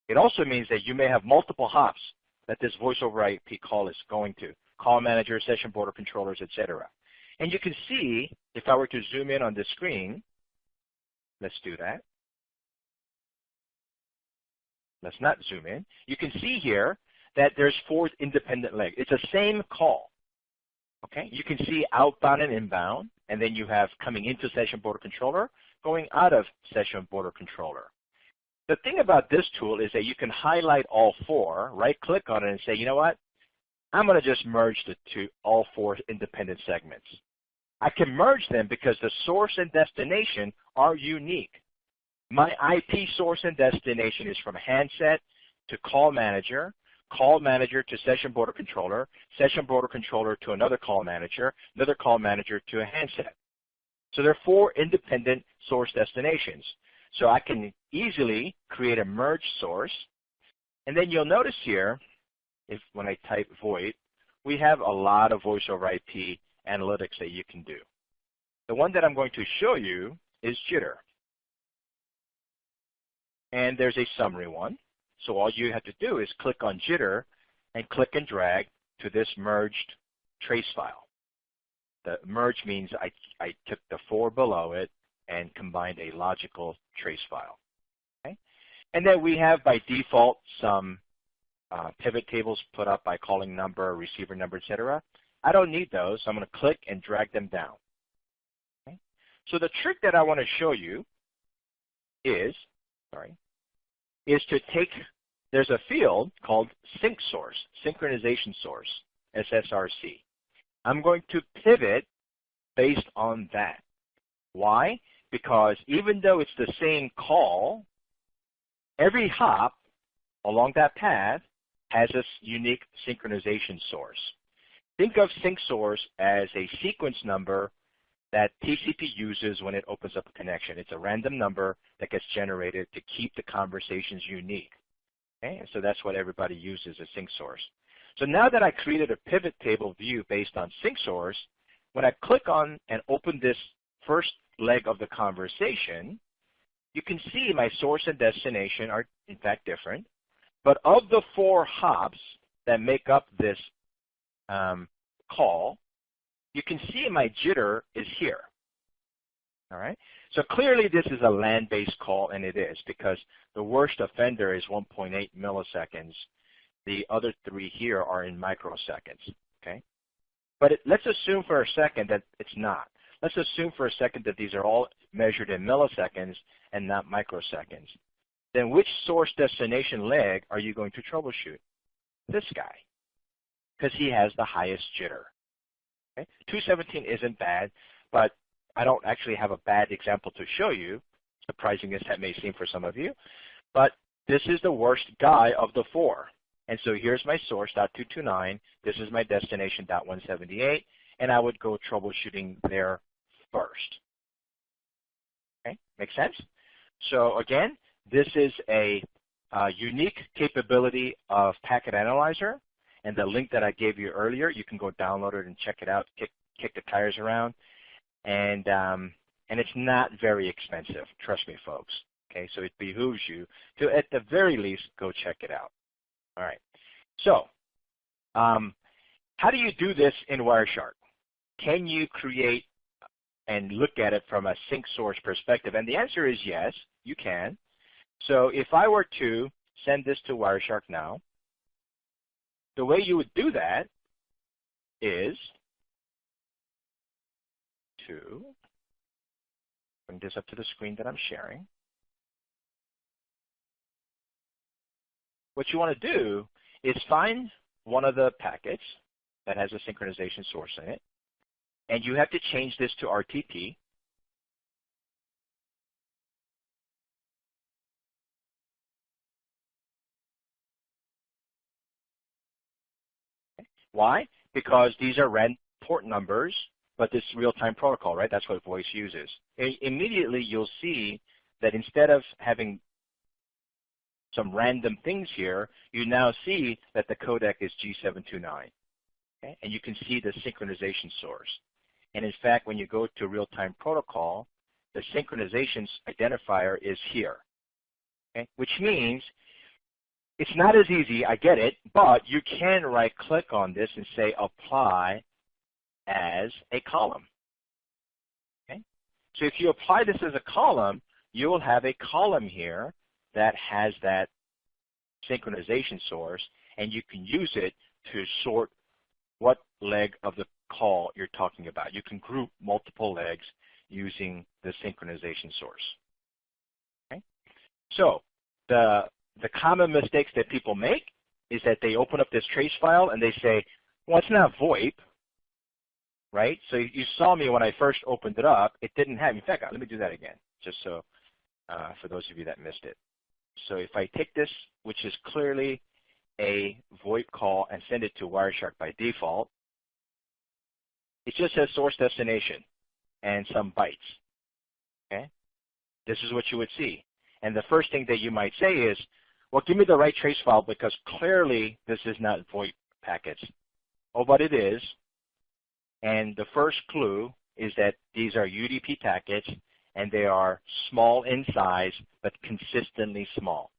It also means that you may have multiple hops that this voice over IP call is going to, call manager, session border controllers, etc. And you can see, if I were to zoom in on the screen, let's do that. Let's not zoom in. You can see here that there's 4 independent legs. It's the same call. Okay? You can see outbound and inbound, and then you have coming into session border controller, going out of session border controller. The thing about this tool is that you can highlight all 4, right-click on it, and say, you know what? I'm going to just merge all 4 independent segments. I can merge them because the source and destination are unique. My IP source and destination is from handset to call manager to session border controller to another call manager to a handset. So there are 4 independent source destinations. So I can easily create a merge source. And then you'll notice here, when I type VoIP, we have a lot of voice over IP analytics that you can do. The one that I'm going to show you is jitter. And there's a summary one. So all you have to do is click on jitter and click and drag to this merged trace file. The merge means I took the 4 below it and combined a logical trace file. Okay? And then we have by default some pivot tables put up by calling number, receiver number, etc. I don't need those, so I'm going to click and drag them down. Okay? So the trick that I want to show you is to take, there's a field called sync source, synchronization source, SSRC. I'm going to pivot based on that. Why? Because even though it's the same call, every hop along that path has a unique synchronization source. Think of sync source as a sequence number that TCP uses when it opens up a connection. It's a random number that gets generated to keep the conversations unique. Okay? And so that's what everybody uses as sync source. So now that I created a pivot table view based on sync source, when I click on and open this first leg of the conversation, you can see my source and destination are in fact different. But of the 4 hops that make up this call, you can see my jitter is here. All right. So clearly this is a LAN-based call, and it is, because the worst offender is 1.8 milliseconds. The other three here are in microseconds. Okay. But let's assume for a second that it's not. Let's assume for a second that these are all measured in milliseconds and not microseconds. Then which source destination leg are you going to troubleshoot? This guy, because he has the highest jitter. Okay? 217 isn't bad, but I don't actually have a bad example to show you, surprising as that may seem for some of you. But this is the worst guy of the four. And so here's my source, .229. This is my destination, .178. And I would go troubleshooting there first. Okay, makes sense? So again, this is a unique capability of Packet Analyzer. And the link that I gave you earlier, you can go download it and check it out, kick the tires around. And it's not very expensive, trust me, folks. Okay, so it behooves you to, at the very least, go check it out. All right. So how do you do this in Wireshark? Can you create and look at it from a sync source perspective? And the answer is yes, you can. So if I were to send this to Wireshark now, the way you would do that is to bring this up to the screen that I'm sharing. What you want to do is find one of the packets that has a synchronization source in it, and you have to change this to RTP. Why? Because these are random port numbers, but this is real-time protocol, right? That's what voice uses. Immediately, you'll see that instead of having some random things here, you now see that the codec is G729. Okay? And you can see the synchronization source. And in fact, when you go to real-time protocol, the synchronization identifier is here, okay? Which means it's not as easy, I get it, but you can right-click on this and say apply as a column. Okay? So if you apply this as a column, you will have a column here that has that synchronization source, and you can use it to sort what leg of the call you're talking about. You can group multiple legs using the synchronization source. Okay? So the common mistakes that people make is that they open up this trace file and they say, well, it's not VoIP, right? So you saw me when I first opened it up, it didn't have, in fact, let me do that again, just so for those of you that missed it. So if I take this, which is clearly a VoIP call, and send it to Wireshark by default, it just says source destination and some bytes. Okay? This is what you would see. And the first thing that you might say is, well, give me the right trace file because clearly this is not VoIP packets. Oh, but it is. And the first clue is that these are UDP packets, and they are small in size but consistently small.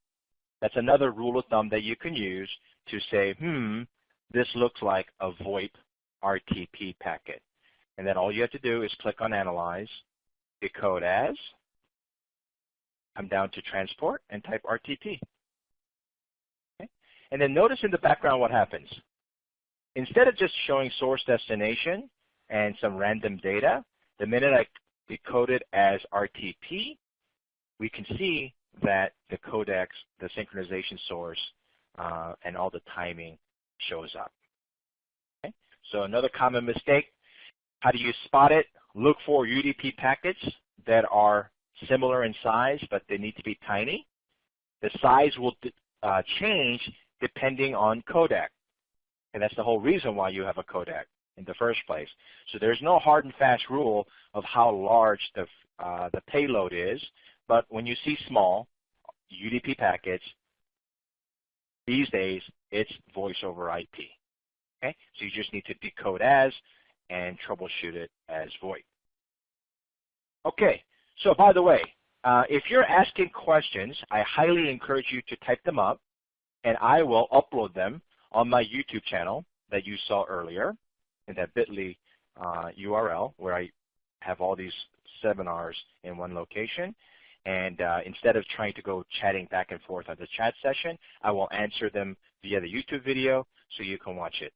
That's another rule of thumb that you can use to say, this looks like a VoIP RTP packet. And then all you have to do is click on Analyze, decode as, come down to Transport, and type RTP. Okay? And then notice in the background what happens. Instead of just showing source destination and some random data, the minute I decode it as RTP, we can see that the codecs, the synchronization source, and all the timing shows up. Okay? So another common mistake, how do you spot it? Look for UDP packets that are similar in size, but they need to be tiny. The size will change depending on codec. And that's the whole reason why you have a codec in the first place. So there's no hard and fast rule of how large the payload is, but when you see small UDP packets, these days it's voice over IP. Okay? So you just need to decode as and troubleshoot it as VoIP. Okay, so by the way, if you're asking questions, I highly encourage you to type them up, and I will upload them on my YouTube channel that you saw earlier in that bit.ly URL where I have all these seminars in one location. And instead of trying to go chatting back and forth on the chat session, I will answer them via the YouTube video so you can watch it.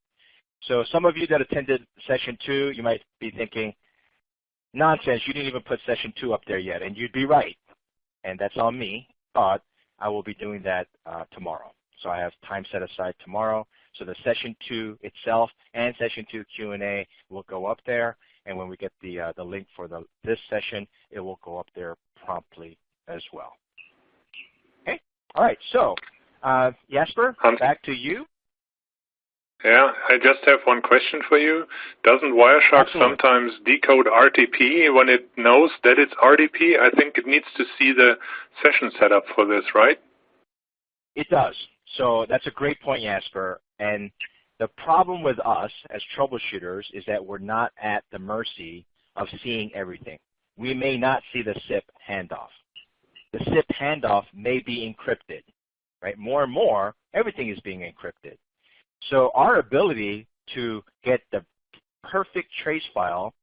So some of you that attended session 2, you might be thinking, nonsense, you didn't even put session 2 up there yet, and you'd be right. And that's on me, but I will be doing that tomorrow. So I have time set aside tomorrow. So the session 2 itself and session 2 Q&A will go up there. And when we get the link for this session, it will go up there promptly as well. Okay. All right. So Jasper, back to you.
Yeah, I just have one question for you. Doesn't Wireshark sometimes decode RTP when it knows that it's RTP? I think it needs to see the session setup for this, right?
It does. So that's a great point, Jasper. And the problem with us as troubleshooters is that we're not at the mercy of seeing everything. We may not see the SIP handoff. The SIP handoff may be encrypted, right? More and more, everything is being encrypted. So our ability to get the perfect trace file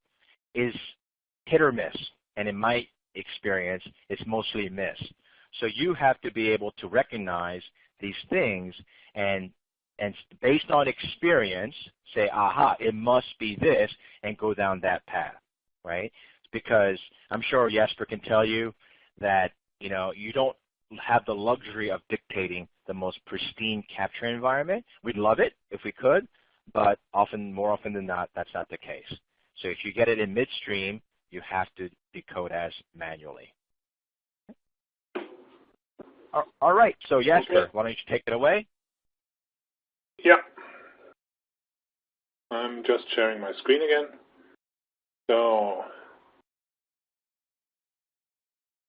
is hit or miss. And in my experience, it's mostly miss. So you have to be able to recognize these things and based on experience, say, aha, it must be this, and go down that path, right? Because I'm sure Jasper can tell you that, you don't have the luxury of dictating the most pristine capture environment. We'd love it if we could, but more often than not, that's not the case. So if you get it in midstream, you have to decode as manually. All right, so Jasper, why don't you take it away?
Yeah. I'm just sharing my screen again. So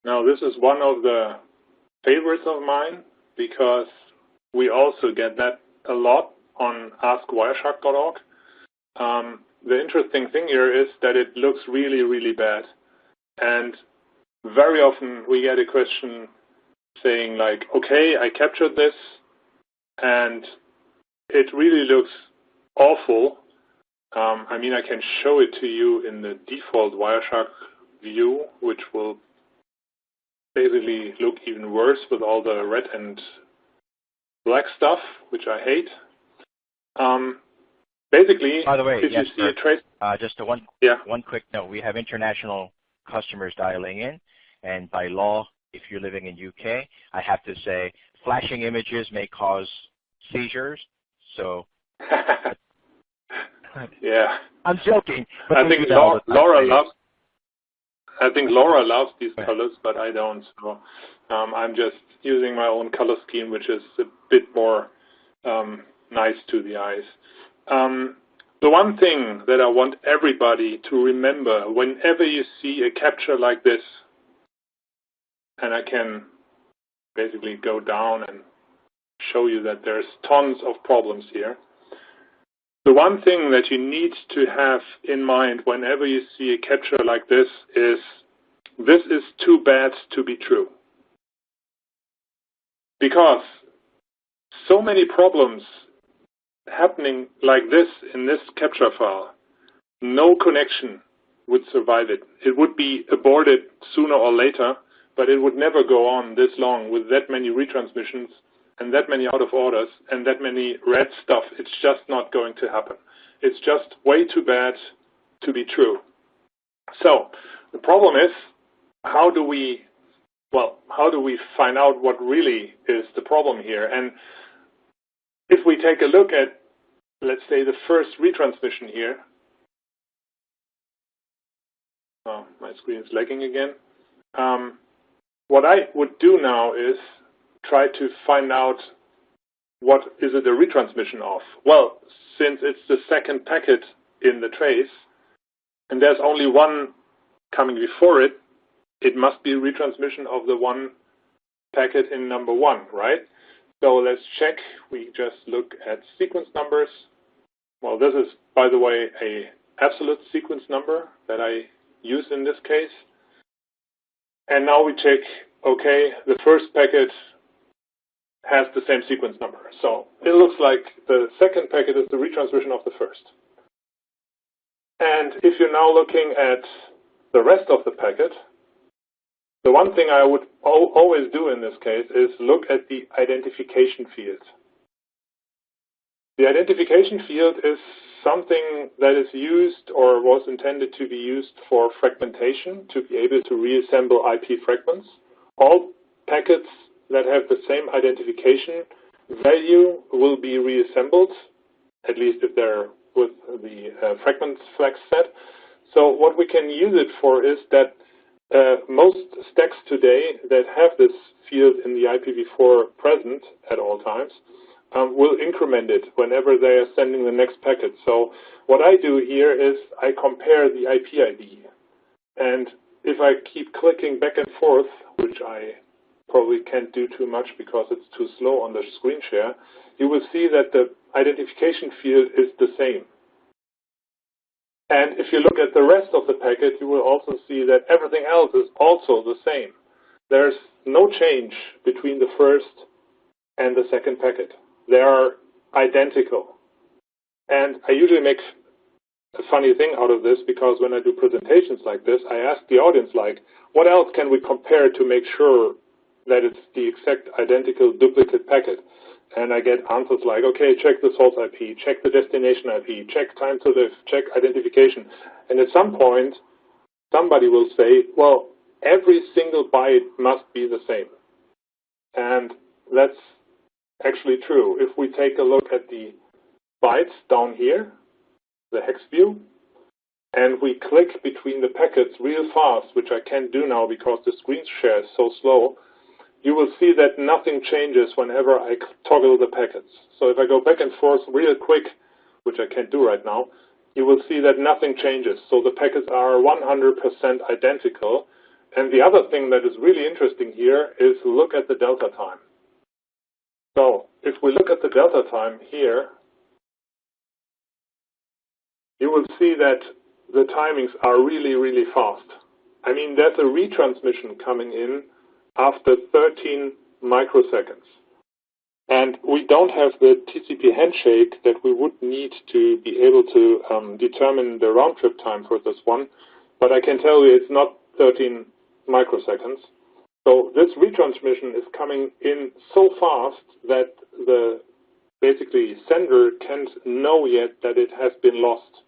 now this is one of the favorites of mine because we also get that a lot on askwireshark.org. The interesting thing here is that it looks really, really bad. And very often we get a question saying like, okay, I captured this and it really looks awful. I can show it to you in the default Wireshark view, which will basically look even worse with all the red and black stuff, which I hate. Basically,
by the way,
if you see a trace,
just one quick note: we have international customers dialing in, and by law, if you're living in UK, I have to say flashing images may cause seizures. So,
yeah,
I'm joking. But
I think Laura loves these colors, but I don't. So I'm just using my own color scheme, which is a bit more nice to the eyes. The one thing that I want everybody to remember whenever you see a capture like this, and I can basically go down and show you that there's tons of problems here. The one thing that you need to have in mind whenever you see a capture like this is too bad to be true. Because so many problems happening like this in this capture file, no connection would survive it. It would be aborted sooner or later, but it would never go on this long with that many retransmissions and that many out of orders and that many red stuff. It's just not going to happen. It's just way too bad to be true. So the problem is, how do we find out what really is the problem here? And if we take a look at, let's say, the first retransmission here. Oh, my screen is lagging again. What I would do now is try to find out what is it a retransmission of. Well, since it's the second packet in the trace, and there's only one coming before it, it must be a retransmission of the one packet in number 1, right? So let's check. We just look at sequence numbers. Well, this is, by the way, an absolute sequence number that I use in this case. And now we check, okay, the first packet has the same sequence number. So it looks like the second packet is the retransmission of the first. And if you're now looking at the rest of the packet, the one thing I would always do in this case is look at the identification field. The identification field is something that is used or was intended to be used for fragmentation, to be able to reassemble IP fragments. All packets that have the same identification value will be reassembled, at least if they're with the fragment flag set. So what we can use it for is that most stacks today that have this field in the IPv4 present at all times will increment it whenever they are sending the next packet. So what I do here is I compare the IP ID. And if I keep clicking back and forth, which I probably can't do too much because it's too slow on the screen share, you will see that the identification field is the same. And if you look at the rest of the packet, you will also see that everything else is also the same. There's no change between the first and the second packet. They are identical. And I usually make a funny thing out of this because when I do presentations like this, I ask the audience, like, what else can we compare to make sure that it's the exact identical duplicate packet? And I get answers like, okay, check the source IP, check the destination IP, check time to live, check identification. And at some point, somebody will say, well, every single byte must be the same. And that's actually true. If we take a look at the bytes down here, the hex view, and we click between the packets real fast, which I can't do now because the screen share is so slow, you will see that nothing changes whenever I toggle the packets. So if I go back and forth real quick, which I can't do right now, you will see that nothing changes. So the packets are 100% identical. And the other thing that is really interesting here is look at the delta time. So if we look at the delta time here, you will see that the timings are really, really fast. I mean, there's a retransmission coming in after 13 microseconds. And we don't have the TCP handshake that we would need to be able to determine the round trip time for this one. But I can tell you it's not 13 microseconds. So this retransmission is coming in so fast that the basically sender can't know yet that it has been lost.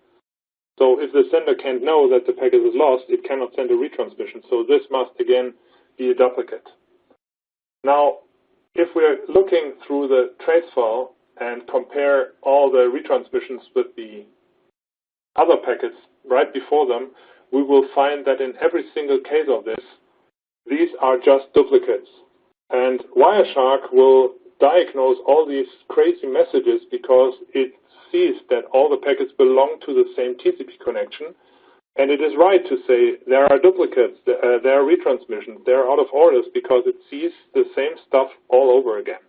So if the sender can't know that the packet is lost, it cannot send a retransmission. So this must again be a duplicate. Now, if we're looking through the trace file and compare all the retransmissions with the other packets right before them, we will find that in every single case of this, these are just duplicates. And Wireshark will diagnose all these crazy messages because it sees that all the packets belong to the same TCP connection. And it is right to say there are duplicates, there are retransmissions, they are out of orders because it sees the same stuff all over again.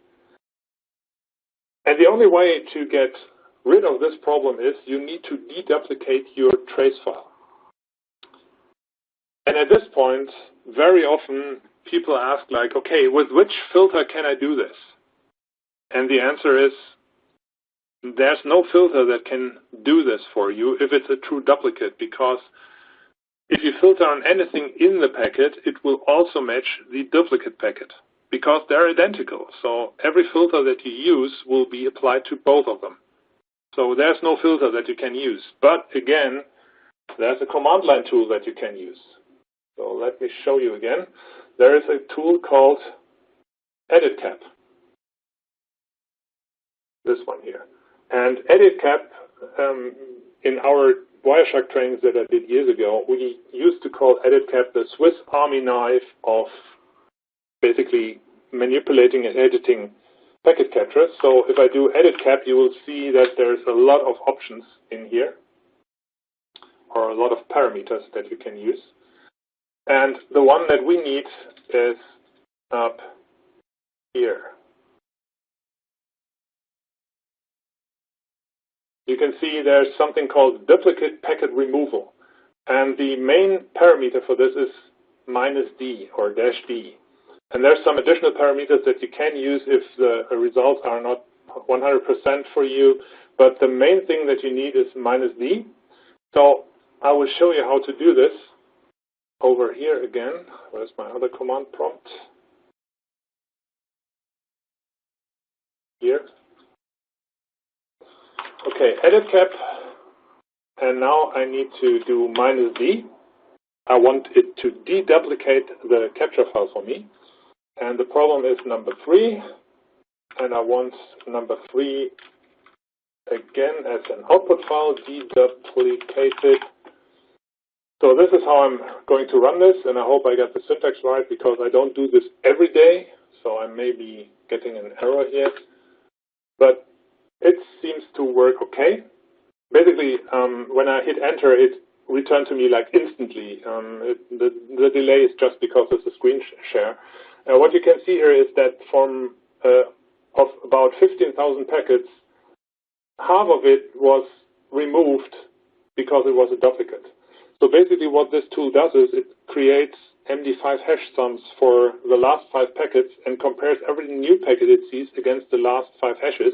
And the only way to get rid of this problem is you need to deduplicate your trace file. And at this point, very often people ask like, okay, with which filter can I do this? And the answer is, there's no filter that can do this for you if it's a true duplicate, because if you filter on anything in the packet, it will also match the duplicate packet because they're identical. So every filter that you use will be applied to both of them. So there's no filter that you can use. But again, there's a command line tool that you can use. So let me show you again. There is a tool called EditCap. This one here. And EditCap, in our Wireshark trainings that I did years ago, we used to call EditCap the Swiss Army knife of basically manipulating and editing packet capture. So if I do EditCap, you will see that there's a lot of options in here, or a lot of parameters that you can use. And the one that we need is up here. You can see there's something called duplicate packet removal. And the main parameter for this is -D or -D. And there's some additional parameters that you can use if the results are not 100% for you. But the main thing that you need is -D. So I will show you how to do this. over here again. Where's my other command prompt? Here. Okay, edit cap. And now I need to do -D. I want it to deduplicate the capture file for me. And the problem is number 3. And I want number 3 again as an output file, deduplicated. So this is how I'm going to run this, and I hope I get the syntax right because I don't do this every day, so I may be getting an error here. But it seems to work okay. Basically, when I hit enter, it returned to me like instantly. The delay is just because it's a screen share. What you can see here is that from of about 15,000 packets, half of it was removed because it was a duplicate. So basically what this tool does is it creates MD5 hash sums for the last 5 packets and compares every new packet it sees against the last 5 hashes.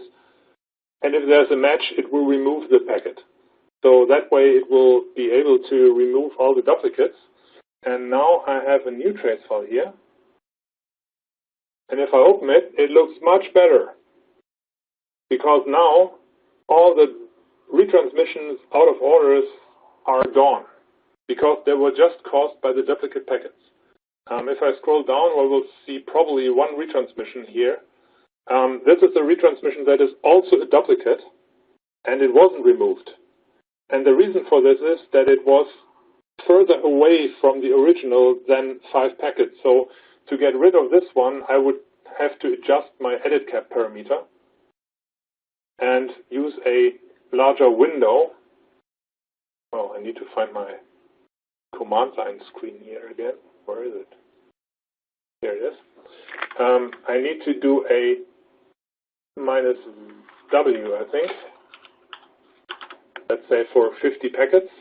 And if there's a match, it will remove the packet. So that way it will be able to remove all the duplicates. And now I have a new trace file here. And if I open it, it looks much better. Because now all the retransmissions out of orders are gone. Because they were just caused by the duplicate packets. If I scroll down, we will see probably one retransmission here. This is a retransmission that is also a duplicate, and it wasn't removed. And the reason for this is that it was further away from the original than 5 packets. So to get rid of this one, I would have to adjust my edit cap parameter and use a larger window. Oh, I need to find my command line screen here again. Where is it? There it is. I need to do a -W, I think. Let's say for 50 packets.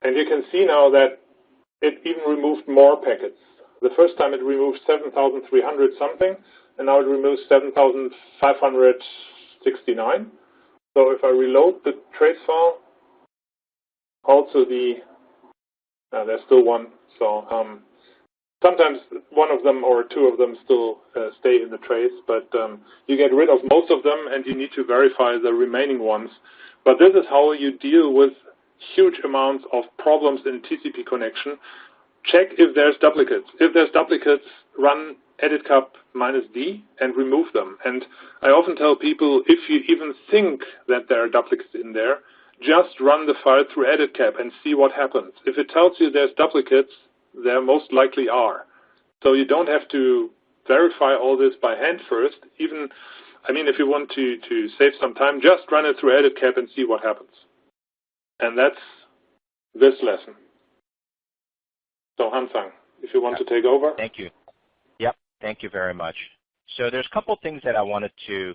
And you can see now that it even removed more packets. The first time it removed 7,300 something, and now it removes 7,569. So if I reload the trace file, also there's still one. So sometimes one of them or 2 of them still stay in the trace, but you get rid of most of them and you need to verify the remaining ones. But this is how you deal with huge amounts of problems in TCP connection. Check if there's duplicates. If there's duplicates, run edit cap -D and remove them. And I often tell people, if you even think that there are duplicates in there, just run the file through edit cap and see what happens. If it tells you there's duplicates, there most likely are. So you don't have to verify all this by hand first. Even, I mean, if you want to save some time, just run it through edit cap and see what happens. And that's this lesson. So Hansang, if you want to take over.
Thank you. Yep, thank you very much. So there's a couple things that I wanted to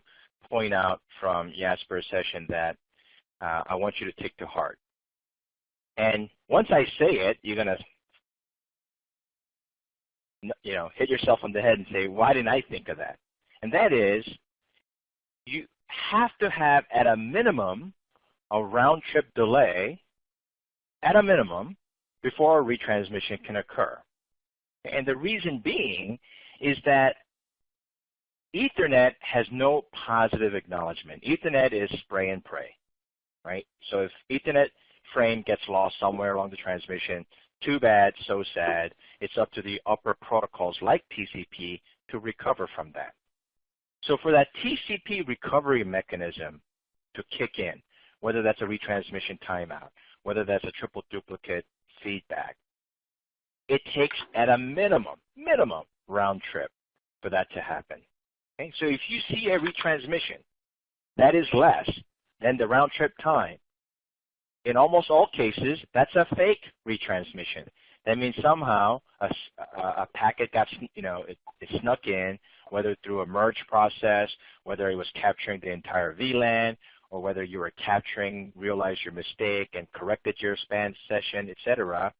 point out from Jasper's session that I want you to take to heart. And once I say it, you're going to hit yourself on the head and say, why didn't I think of that? And that is, you have to have at a minimum a round-trip delay, at a minimum, before a retransmission can occur. And the reason being is that Ethernet has no positive acknowledgement. Ethernet is spray and pray, right? So if Ethernet frame gets lost somewhere along the transmission, too bad, so sad. It's up to the upper protocols like TCP to recover from that. So for that TCP recovery mechanism to kick in, whether that's a retransmission timeout, whether that's a triple duplicate feedback, it takes at a minimum round trip for that to happen. Okay? So if you see a retransmission that is less than the round trip time, in almost all cases, that's a fake retransmission. That means somehow a packet got, it snuck in, whether through a merge process, whether it was capturing the entire VLAN, or whether you were capturing, realized your mistake, and corrected your span session, etc.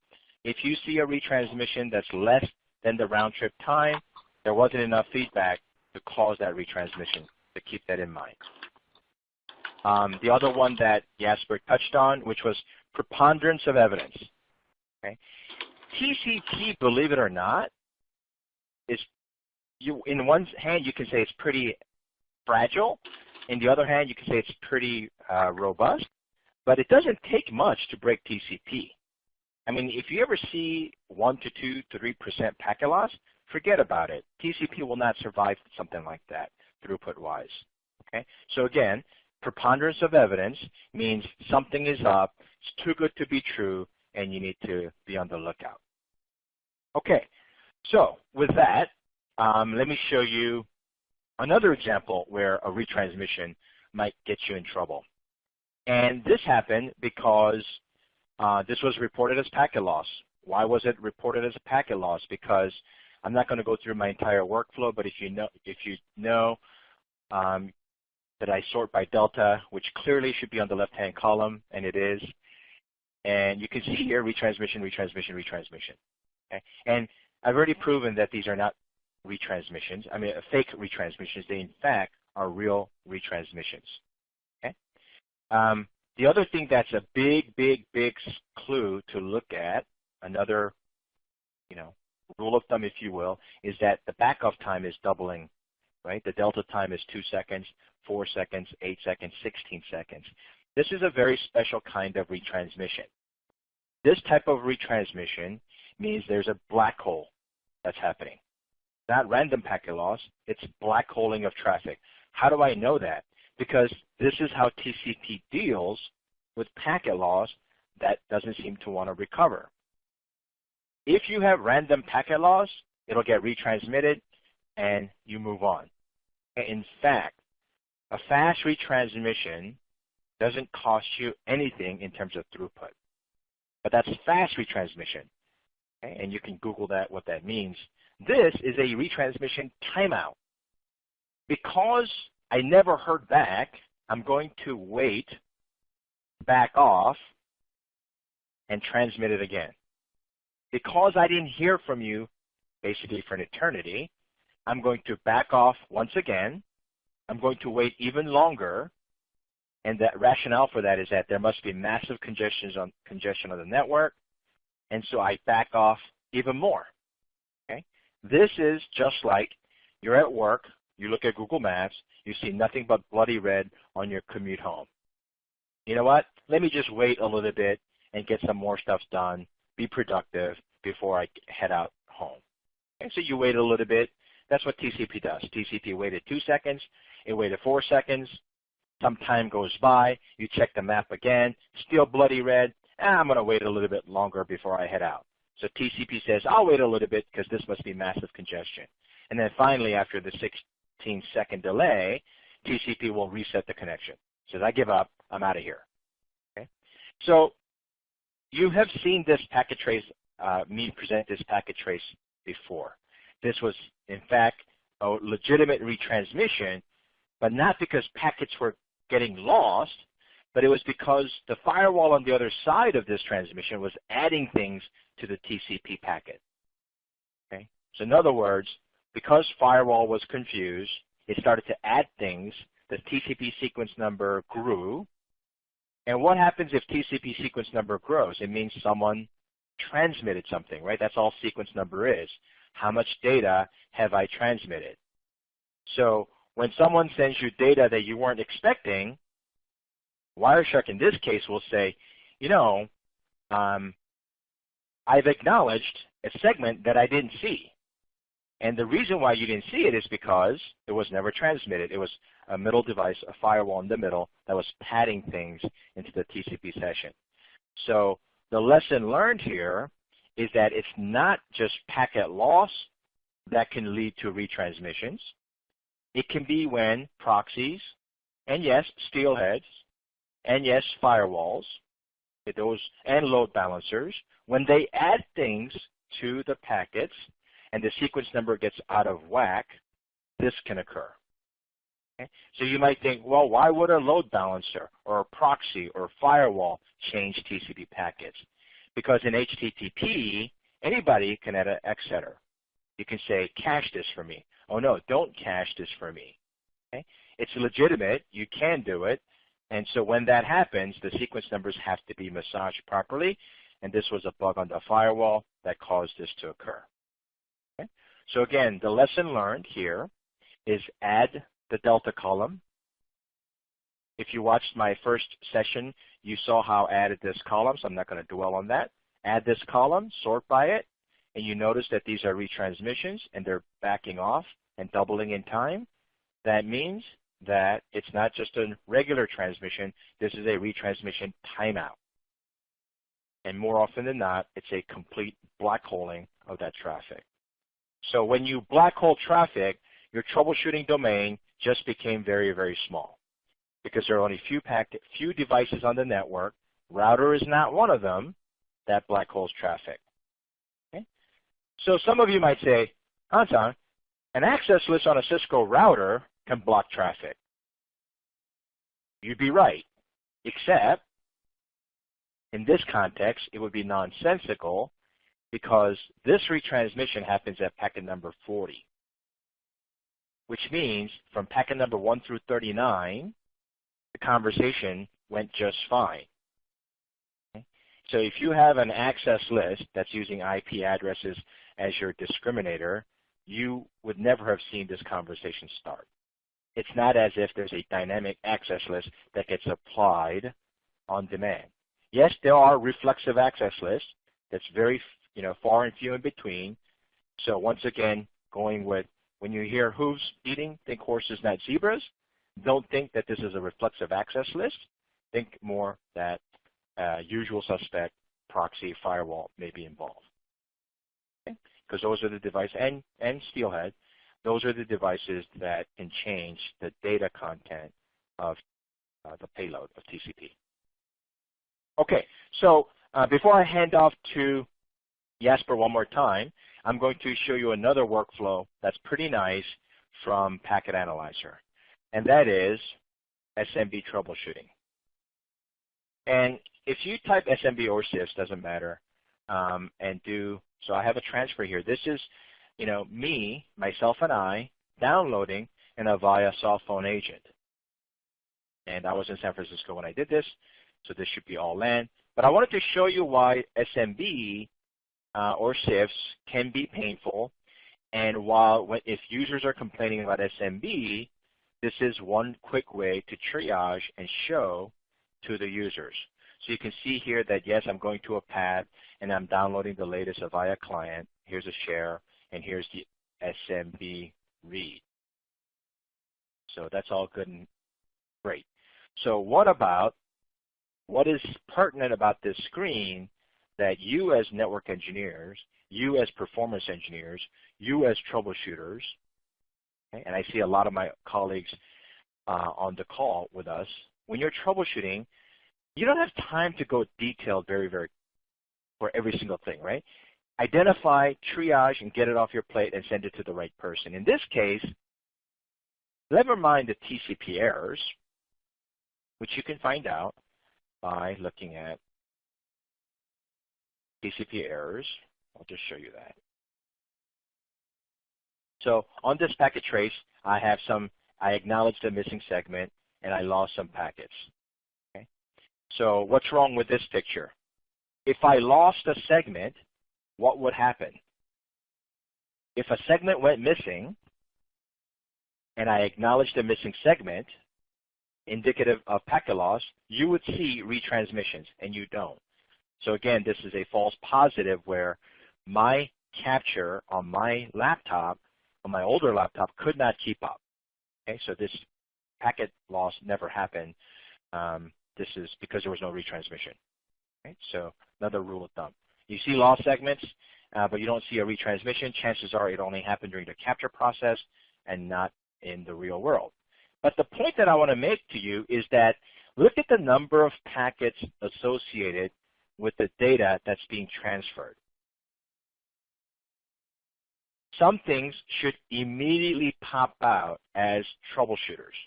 If you see a retransmission that's less than the round trip time, there wasn't enough feedback to cause that retransmission So keep that in mind. The other one that Jasper touched on, which was preponderance of evidence. Okay? TCP, believe it or not, is in one hand you can say it's pretty fragile. In the other hand, you can say it's pretty robust. But it doesn't take much to break TCP. I mean, if you ever see 1 to 2 to 3% packet loss, forget about it. TCP will not survive something like that, throughput-wise. Okay? So again, preponderance of evidence means something is up, it's too good to be true, and you need to be on the lookout. Okay, so with that, let me show you another example where a retransmission might get you in trouble. And this happened because this was reported as packet loss. Why was it reported as a packet loss? Because I'm not going to go through my entire workflow, but if you know that I sort by delta, which clearly should be on the left-hand column, and it is. And you can see here retransmission, retransmission, retransmission. Okay? And I've already proven that these are not retransmissions. I mean, fake retransmissions. They, in fact, are real retransmissions. Okay? The other thing that's a big, big, big clue to look at, another, rule of thumb, if you will, is that the backoff time is doubling, right? The delta time is 2 seconds, 4 seconds, 8 seconds, 16 seconds. This is a very special kind of retransmission. This type of retransmission means there's a black hole that's happening. Not random packet loss, it's black holing of traffic. How do I know that? Because this is how TCP deals with packet loss that doesn't seem to want to recover. If you have random packet loss, it'll get retransmitted and you move on. In fact, a fast retransmission doesn't cost you anything in terms of throughput. But that's fast retransmission. Okay? And you can Google that, what that means. This is a retransmission timeout. Because I never heard back, I'm going to wait, back off, and transmit it again. Because I didn't hear from you, basically for an eternity, I'm going to back off once again. I'm going to wait even longer. And that rationale for that is that there must be massive congestion on the network. And so I back off even more. Okay? This is just like you're at work, you look at Google Maps, you see nothing but bloody red on your commute home. You know what? Let me just wait a little bit and get some more stuff done, be productive before I head out home. And so you wait a little bit. That's what TCP does. TCP waited 2 seconds. It waited 4 seconds. Some time goes by. You check the map again. Still bloody red. I'm going to wait a little bit longer before I head out. So TCP says, I'll wait a little bit because this must be massive congestion. And then finally, after the 16-second delay, TCP will reset the connection. Says, I give up. I'm out of here. Okay? So you have seen this packet trace, me present this packet trace before. This was, in fact, a legitimate retransmission, but not because packets were getting lost, but it was because the firewall on the other side of this transmission was adding things to the TCP packet. Okay? So in other words, because firewall was confused, it started to add things. The TCP sequence number grew. And what happens if TCP sequence number grows? It means someone transmitted something, right? That's all sequence number is. How much data have I transmitted? So when someone sends you data that you weren't expecting, Wireshark in this case will say, I've acknowledged a segment that I didn't see. And the reason why you didn't see it is because it was never transmitted. It was a middle device, a firewall in the middle that was padding things into the TCP session. So the lesson learned here is that it's not just packet loss that can lead to retransmissions. It can be when proxies, and yes, steelheads, and yes, firewalls, and load balancers, when they add things to the packets and the sequence number gets out of whack, this can occur. Okay? So you might think, well, why would a load balancer or a proxy or firewall change TCP packets? Because in HTTP, anybody can add an X header. You can say, cache this for me. Oh, no, don't cache this for me. Okay? it's legitimate. You can do it. And so when that happens, the sequence numbers have to be massaged properly. And this was a bug on the firewall that caused this to occur. Okay? So again, the lesson learned here is add the delta column. If you watched my first session, you saw how I added this column, so I'm not going to dwell on that. Add this column, sort by it, and you notice that these are retransmissions, and they're backing off and doubling in time. That means that it's not just a regular transmission. This is a retransmission timeout. And more often than not, it's a complete black holing of that traffic. So when you black hole traffic, your troubleshooting domain just became very, very small because there are only few devices on the network. Router is not one of them that black holes traffic. Okay? So some of you might say, Anton, an access list on a Cisco router can block traffic. You'd be right, except in this context, it would be nonsensical because this retransmission happens at packet number 40, which means from packet number 1 through 39, the conversation went just fine. Okay? So if you have an access list that's using IP addresses as your discriminator, you would never have seen this conversation start. It's not as if there's a dynamic access list that gets applied on demand. Yes, there are reflexive access lists. That's very far and few in between. So once again, going with when you hear hooves beating, think horses, not zebras. Don't think that this is a reflexive access list. Think more that usual suspect proxy firewall may be involved. Because those are the devices, and steelhead, those are the devices that can change the data content of the payload of TCP. Okay, so before I hand off to Jasper one more time, I'm going to show you another workflow that's pretty nice from Packet Analyzer, and that is SMB troubleshooting. And if you type SMB or CIFS, doesn't matter, so I have a transfer here. This is, me, myself and I, downloading an Avaya soft phone agent. And I was in San Francisco when I did this, so this should be all LAN. But I wanted to show you why SMB or CIFS can be painful. And if users are complaining about SMB, this is one quick way to triage and show to the users. So you can see here that, yes, I'm going to a path, and I'm downloading the latest Avaya client. Here's a share, and here's the SMB read. So that's all good and great. So what is pertinent about this screen that you as network engineers, you as performance engineers, you as troubleshooters, okay, and I see a lot of my colleagues on the call with us, when you're troubleshooting, you don't have time to go detailed for every single thing, right? Identify, triage, and get it off your plate and send it to the right person. In this case, never mind the TCP errors, which you can find out by looking at TCP errors. I'll just show you that. So on this packet trace, I acknowledged a missing segment, and I lost some packets. Okay? So what's wrong with this picture? If I lost a segment, what would happen? If a segment went missing, and I acknowledged a missing segment, indicative of packet loss, you would see retransmissions, and you don't. So again, this is a false positive where my capture on my laptop, on my older laptop, could not keep up. Okay, so this packet loss never happened. This is because there was no retransmission. Okay, so another rule of thumb. You see lost segments, but you don't see a retransmission. Chances are it only happened during the capture process and not in the real world. But the point that I want to make to you is that look at the number of packets associated with the data that's being transferred. Some things should immediately pop out as troubleshooters.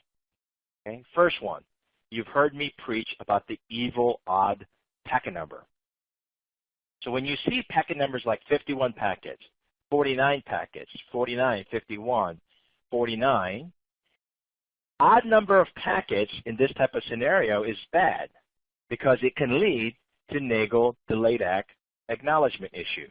Okay? First one, you've heard me preach about the evil odd packet number. So when you see packet numbers like 51 packets, 49 packets, 49, 51, 49, Odd number of packets in this type of scenario is bad because it can lead to NAGLE delayed acknowledgement issue.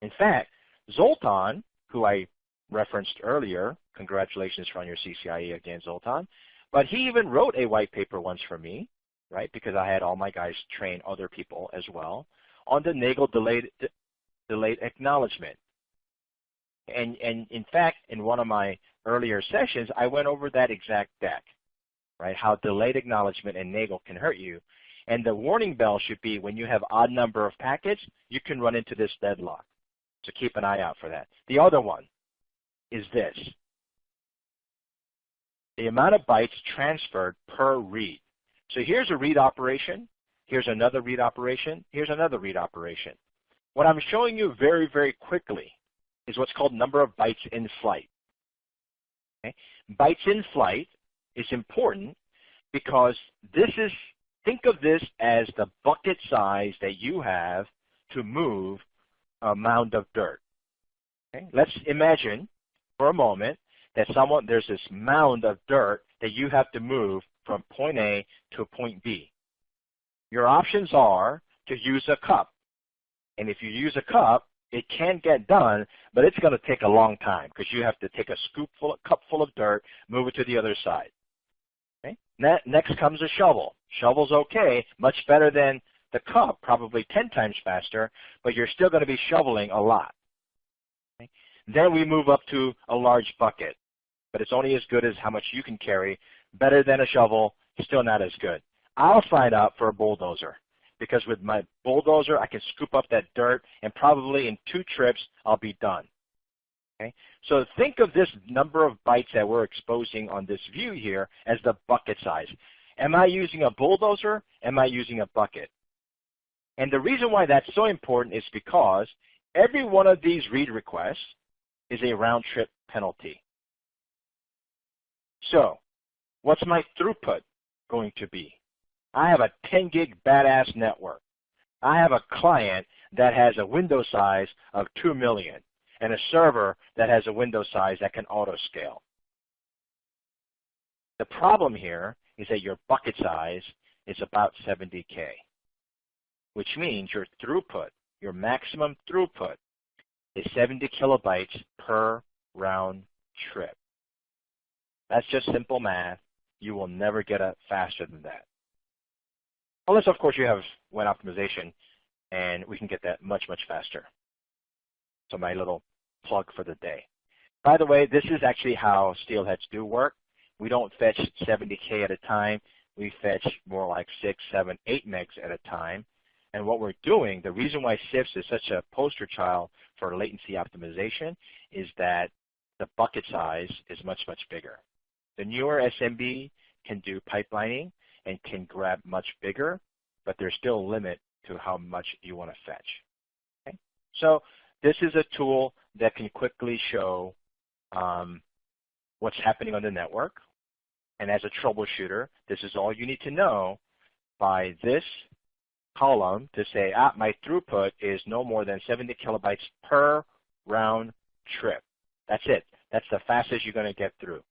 In fact, Zoltan, who I referenced earlier, congratulations on your CCIE again, Zoltan, but he even wrote a white paper once for me, right, because I had all my guys train other people as well on the NAGLE delayed acknowledgement. And in fact, in one of my earlier sessions, I went over that exact deck, right, how delayed acknowledgement and NAGLE can hurt you. And the warning bell should be when you have odd number of packets, you can run into this deadlock. So keep an eye out for that. The other one is this. The amount of bytes transferred per read. So here's a read operation. Here's another read operation. Here's another read operation. What I'm showing you very, very quickly is what's called number of bytes in flight. Okay? Bytes in flight is important because this is, think of this as the bucket size that you have to move a mound of dirt. Okay? Let's imagine for a moment that there's this mound of dirt that you have to move from point A to point B. Your options are to use a cup. And if you use a cup, it can get done, but it's going to take a long time because you have to take a cup full of dirt, move it to the other side. Okay? Next comes a shovel. Shovel's okay, much better than the cup, probably 10 times faster, but you're still going to be shoveling a lot. Okay? Then we move up to a large bucket, but it's only as good as how much you can carry. Better than a shovel, still not as good. I'll sign up for a bulldozer because with my bulldozer, I can scoop up that dirt, and probably in 2 trips, I'll be done. Okay? So think of this number of bytes that we're exposing on this view here as the bucket size. Am I using a bulldozer? Am I using a bucket? And the reason why that's so important is because every one of these read requests is a round-trip penalty. So what's my throughput going to be? I have a 10 gig badass network. I have a client that has a window size of 2 million and a server that has a window size that can auto-scale. The problem here is that your bucket size is about 70K, which means your throughput, your maximum throughput, is 70 kilobytes per round trip. That's just simple math. You will never get it faster than that. Unless, of course, you have web optimization, and we can get that much, much faster. So my little plug for the day. By the way, this is actually how steelheads do work. We don't fetch 70K at a time. We fetch more like 6, 7, 8 megs at a time. And what we're doing, the reason why CIFS is such a poster child for latency optimization is that the bucket size is much, much bigger. The newer SMB can do pipelining and can grab much bigger, but there's still a limit to how much you want to fetch. Okay? So this is a tool that can quickly show what's happening on the network. And as a troubleshooter, this is all you need to know by this column to say, my throughput is no more than 70 kilobytes per round trip. That's it. That's the fastest you're going to get through.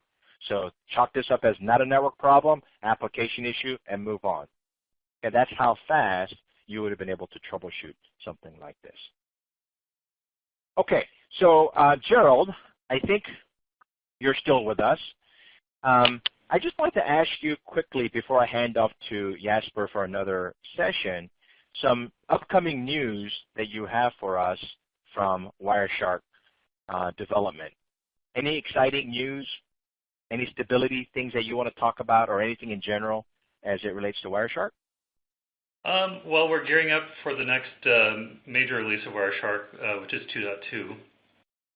So chalk this up as not a network problem, application issue, and move on. And that's how fast you would have been able to troubleshoot something like this. Okay, so Gerald, I think you're still with us. I just want to ask you quickly before I hand off to Jasper for another session, some upcoming news that you have for us from Wireshark development. Any exciting news? Any stability things that you want to talk about or anything in general as it relates to Wireshark?
Well, we're gearing up for the next major release of Wireshark, which is 2.2.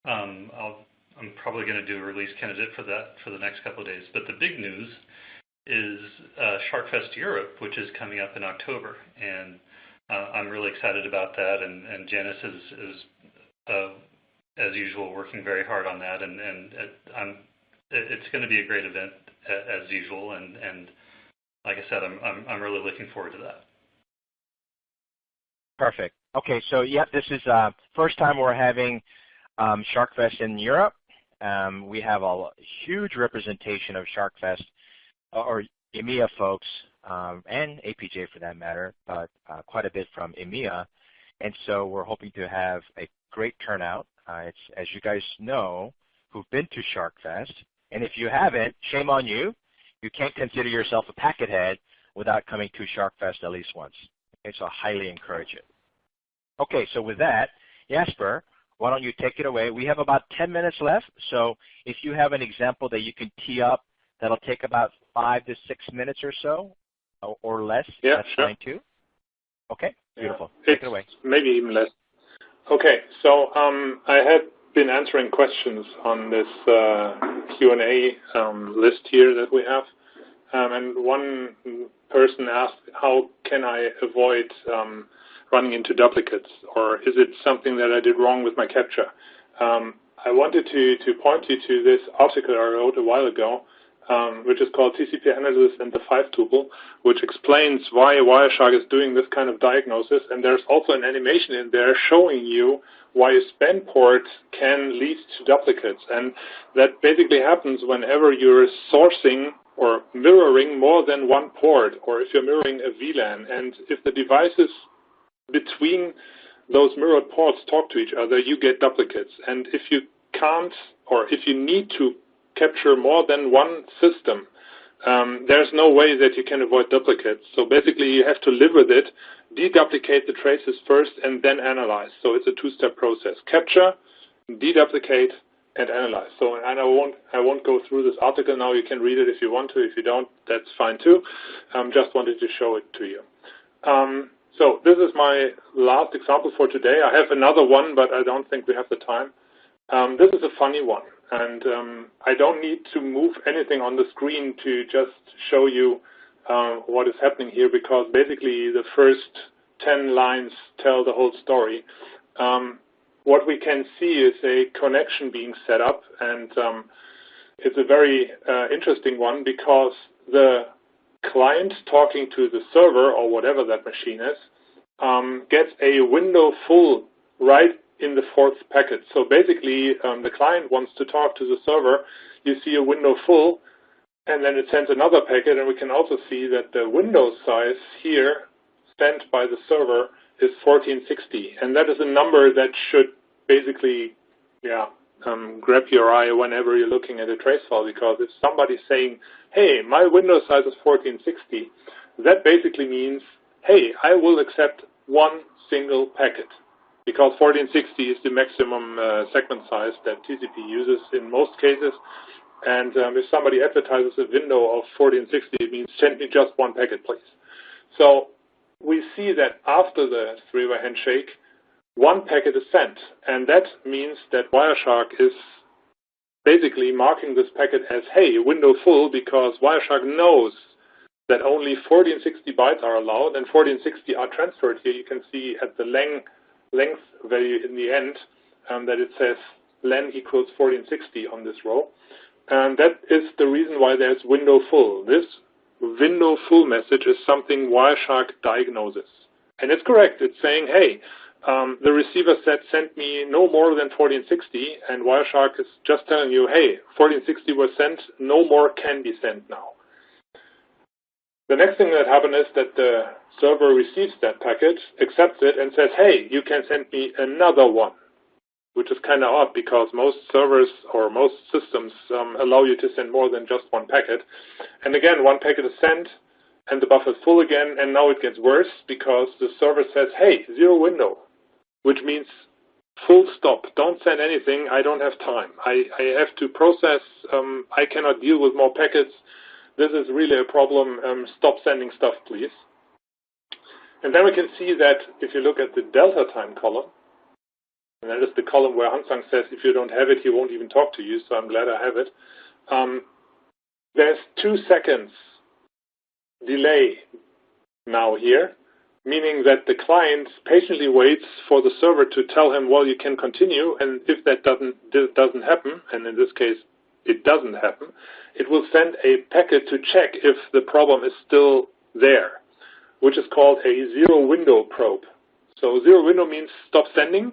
I'm probably going to do a release candidate for that for the next couple of days. But the big news is SharkFest Europe, which is coming up in October. And I'm really excited about that. And Janice is as usual, working very hard on that. And it's going to be a great event as usual. And like I said, I'm really looking forward to that.
Perfect. Okay, so yeah, this is first time we're having SharkFest in Europe. We have a huge representation of SharkFest or EMEA folks, and APJ for that matter, but quite a bit from EMEA. And so we're hoping to have a great turnout. It's, as you guys know, who've been to SharkFest, and if you haven't, shame on you. You can't consider yourself a packet head without coming to SharkFest at least once. Okay, so I highly encourage it. Okay, so with that, Jasper, why don't you take it away? We have about 10 minutes left, so if you have an example that you can tee up, that'll take about 5 to 6 minutes or so, or less.
Yeah,
that's
sure.
fine too. Okay, beautiful.
Yeah.
Take it away.
Maybe even less. Okay, so I had been answering questions on this Q&A list here that we have, and one person asked, how can I avoid running into duplicates, or is it something that I did wrong with my capture? I wanted to point you to this article I wrote a while ago, which is called TCP Analysis and the 5-tuple, which explains why Wireshark is doing this kind of diagnosis, and there's also an animation in there showing you why a span port can lead to duplicates. And that basically happens whenever you're sourcing or mirroring more than one port, or if you're mirroring a VLAN. And if the devices between those mirrored ports talk to each other, you get duplicates. And if you can't, or if you need to capture more than one system, there's no way that you can avoid duplicates. So basically you have to live with it, deduplicate the traces first, and then analyze. So it's a two-step process: capture, deduplicate, and analyze. So, and I won't go through this article now. You can read it if you want to. If you don't, that's fine too. Just wanted to show it to you. So this is my last example for today. I have another one, but I don't think we have the time. This is a funny one, and I don't need to move anything on the screen to just show you what is happening here, because basically the first 10 lines tell the whole story. What we can see is a connection being set up, and it's a very interesting one, because the client talking to the server, or whatever that machine is, gets a window full right in the fourth packet. So basically, the client wants to talk to the server. You see a window full, and then it sends another packet, and we can also see that the window size here sent by the server is 1460, and that is a number that should basically, grab your eye whenever you're looking at a trace file, because if somebody's saying, hey, my window size is 1460, that basically means, hey, I will accept one single packet, because 1460 is the maximum segment size that TCP uses in most cases. And if somebody advertises a window of 1460, it means send me just one packet, please. So we see that after the three-way handshake, one packet is sent, and that means that Wireshark is basically marking this packet as, hey, window full, because Wireshark knows that only 1460 bytes are allowed, and 1460 are transferred here. You can see at the length value in the end that it says len equals 1460 on this row. And that is the reason why there's window full. This window full message is something Wireshark diagnoses. And it's correct. It's saying, hey, the receiver said send me no more than 1460, and Wireshark is just telling you, hey, 1460 was sent, no more can be sent now. The next thing that happened is that the server receives that packet, accepts it, and says, hey, you can send me another one, which is kind of odd, because most servers or most systems allow you to send more than just one packet. And again, one packet is sent, and the buffer is full again, and now it gets worse, because the server says, hey, zero window, which means full stop. Don't send anything. I don't have time. I have to process. I cannot deal with more packets. This is really a problem. Stop sending stuff, please. And then we can see that if you look at the delta time column, and that is the column where Hansang says if you don't have it, he won't even talk to you, so I'm glad I have it. There's 2 seconds delay now here, meaning that the client patiently waits for the server to tell him, well, you can continue, and if that doesn't happen, and in this case it doesn't happen, it will send a packet to check if the problem is still there, which is called a zero window probe. So zero window means stop sending,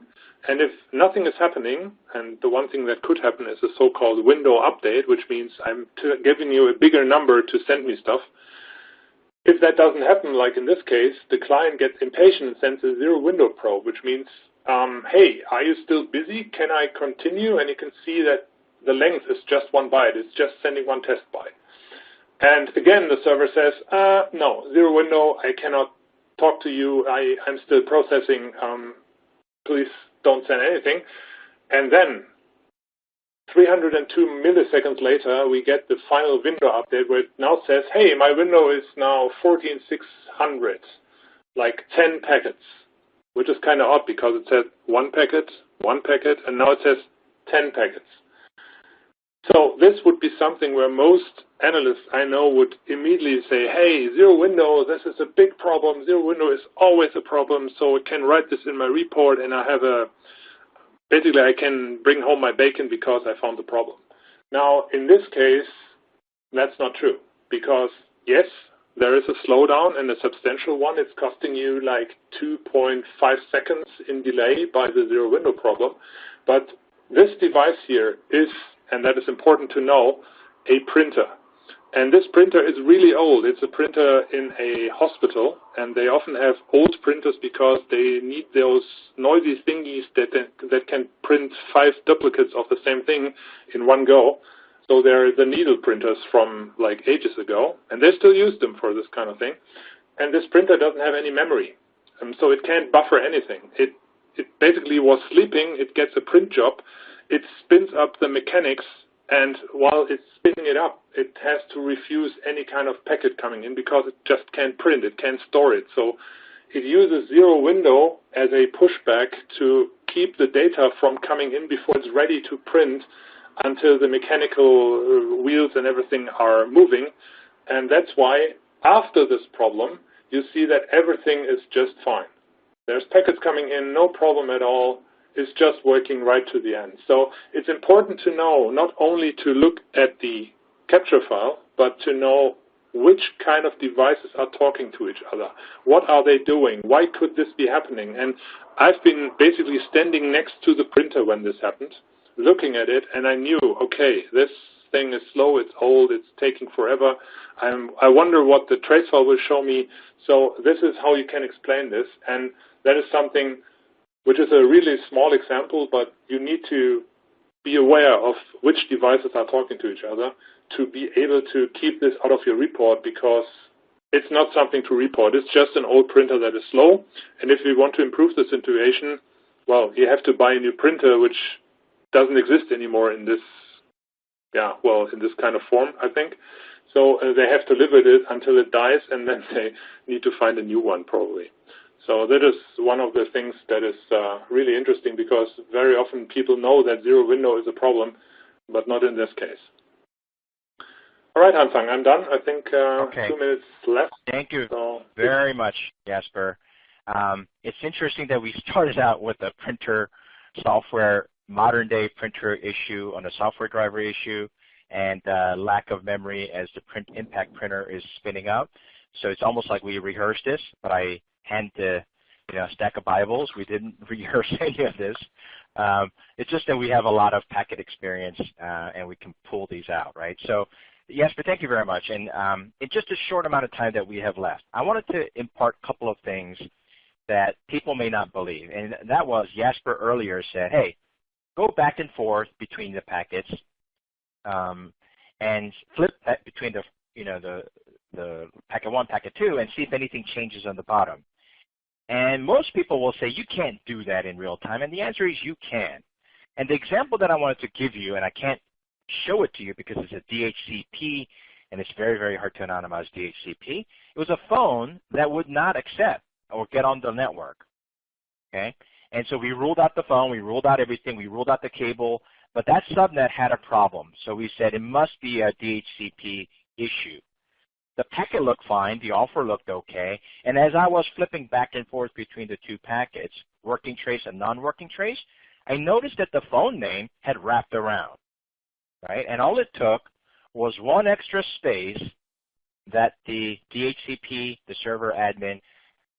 And if nothing is happening, and the one thing that could happen is a so-called window update, which means I'm giving you a bigger number to send me stuff. If that doesn't happen, like in this case, the client gets impatient and sends a zero window probe, which means, hey, are you still busy? Can I continue? And you can see that the length is just 1 byte. It's just sending 1 test byte. And again, the server says, no, zero window, I cannot talk to you. I'm still processing. Please don't send anything. And then 302 milliseconds later, we get the final window update where it now says, hey, my window is now 14600, like 10 packets, which is kind of odd because it said 1 packet, and now it says 10 packets. So this would be something where most analysts I know would immediately say, hey, zero window, this is a big problem. Zero window is always a problem, so I can write this in my report and I have basically I can bring home my bacon because I found the problem. Now, in this case, that's not true because, yes, there is a slowdown and a substantial one. It's costing you like 2.5 seconds in delay by the zero window problem. But this device here is, and that is important to know, a printer. And this printer is really old. It's a printer in a hospital, and they often have old printers because they need those noisy thingies that can print 5 duplicates of the same thing in one go. So they're the needle printers from like ages ago, and they still use them for this kind of thing. And this printer doesn't have any memory, so it can't buffer anything. It basically was sleeping. It gets a print job. It spins up the mechanics, and while it's spinning it up, it has to refuse any kind of packet coming in because it just can't print. It can't store it. So it uses zero window as a pushback to keep the data from coming in before it's ready to print until the mechanical wheels and everything are moving. And that's why after this problem, you see that everything is just fine. There's packets coming in, no problem at all. It's just working right to the end. So it's important to know not only to look at the capture file, but to know which kind of devices are talking to each other. What are they doing? Why could this be happening? And I've been basically standing next to the printer when this happened, looking at it, and I knew, okay, this thing is slow, it's old, it's taking forever. I wonder what the trace file will show me. So this is how you can explain this, and that is something which is a really small example, but you need to be aware of which devices are talking to each other to be able to keep this out of your report, because it's not something to report. It's just an old printer that is slow, and if you want to improve the situation, well, you have to buy a new printer, which doesn't exist anymore in this, in this kind of form, I think. So they have to live with it until it dies, and then they need to find a new one probably. So that is one of the things that is really interesting, because very often people know that zero window is a problem, but not in this case. All right, Hansang, I'm done. I think 2 minutes left.
Thank you very much, Jasper. It's interesting that we started out with a printer software, modern-day printer issue on a software driver issue, and lack of memory as the print impact printer is spinning up. So it's almost like we rehearsed this, but I hand a stack of Bibles. We didn't rehearse any of this. It's just that we have a lot of packet experience, and we can pull these out, right? So, Jasper, thank you very much. And in just a short amount of time that we have left, I wanted to impart a couple of things that people may not believe. And that was, Jasper earlier said, hey, go back and forth between the packets and flip that between the packet 1, packet 2, and see if anything changes on the bottom. And most people will say you can't do that in real time, and the answer is you can. And the example that I wanted to give you, and I can't show it to you because it's a DHCP, and it's very, very hard to anonymize DHCP. It was a phone that would not accept or get on the network, okay? And so we ruled out the phone, we ruled out everything, we ruled out the cable, but that subnet had a problem. So we said it must be a DHCP issue. The packet looked fine, the offer looked okay, and as I was flipping back and forth between the two packets, working trace and non-working trace, I noticed that the phone name had wrapped around, right? And all it took was one extra space that the DHCP, the server admin,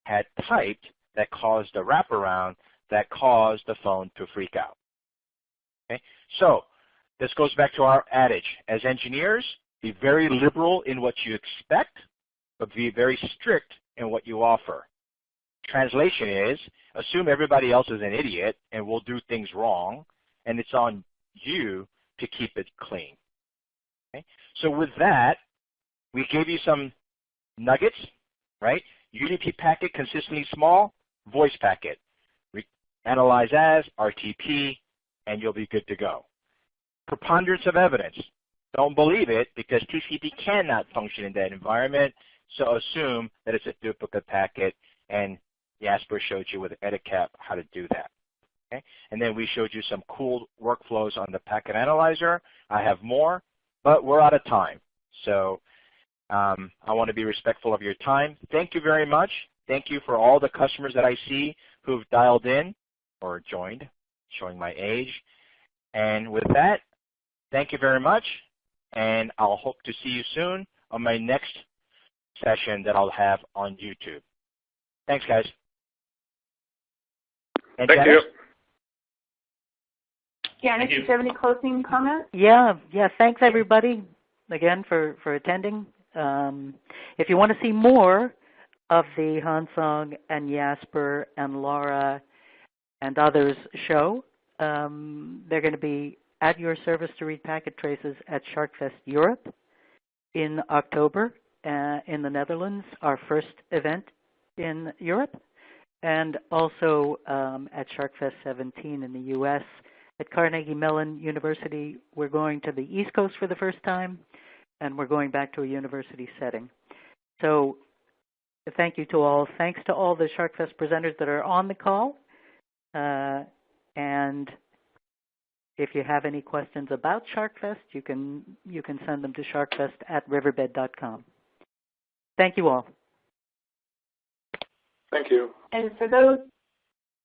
had typed that caused the wraparound that cause the phone to freak out. Okay? So this goes back to our adage. As engineers, be very liberal in what you expect, but be very strict in what you offer. Translation is, assume everybody else is an idiot and will do things wrong, and it's on you to keep it clean. Okay? So with that, we gave you some nuggets, right? UDP packet consistently small, voice packet. Analyze as, RTP, and you'll be good to go. Preponderance of evidence. Don't believe it because TCP cannot function in that environment, so assume that it's a duplicate packet, and Jasper showed you with Etacap how to do that. Okay? And then we showed you some cool workflows on the packet analyzer. I have more, but we're out of time. So I want to be respectful of your time. Thank you very much. Thank you for all the customers that I see who've dialed in or joined, showing my age. And with that, thank you very much, and I'll hope to see you soon on my next session that I'll have on YouTube. Thanks, guys. And
Thank
Janice?
you.
Janice, do you have any closing comments?
Yeah. Thanks, everybody, again, for attending. If you want to see more of the Hansong and Jasper and Laura and others show, they're going to be at your service to read packet traces at SharkFest Europe in October in the Netherlands, our first event in Europe, and also at SharkFest 17 in the U.S. At Carnegie Mellon University, we're going to the East Coast for the first time, and we're going back to a university setting. So thank you to all. Thanks to all the SharkFest presenters that are on the call. And if you have any questions about SharkFest, you can send them to sharkfest@riverbed.com. Thank you all.
Thank you.
And for those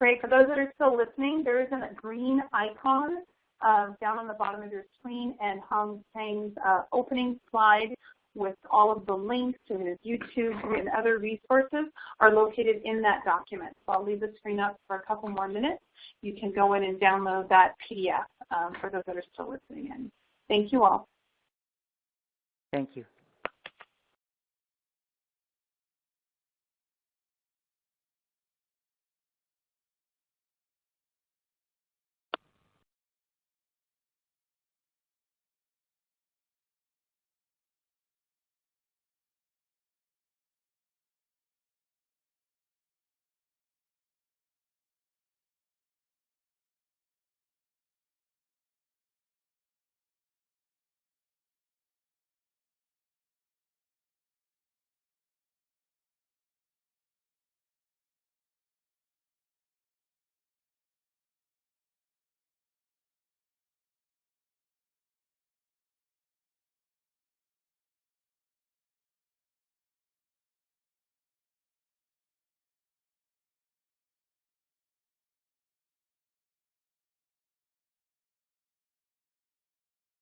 that are still listening, there is a green icon down on the bottom of your screen, and Hong Chang's opening slide with all of the links to his YouTube and other resources are located in that document. So I'll leave the screen up for a couple more minutes. You can go in and download that PDF for those that are still listening in. Thank you all.
Thank you.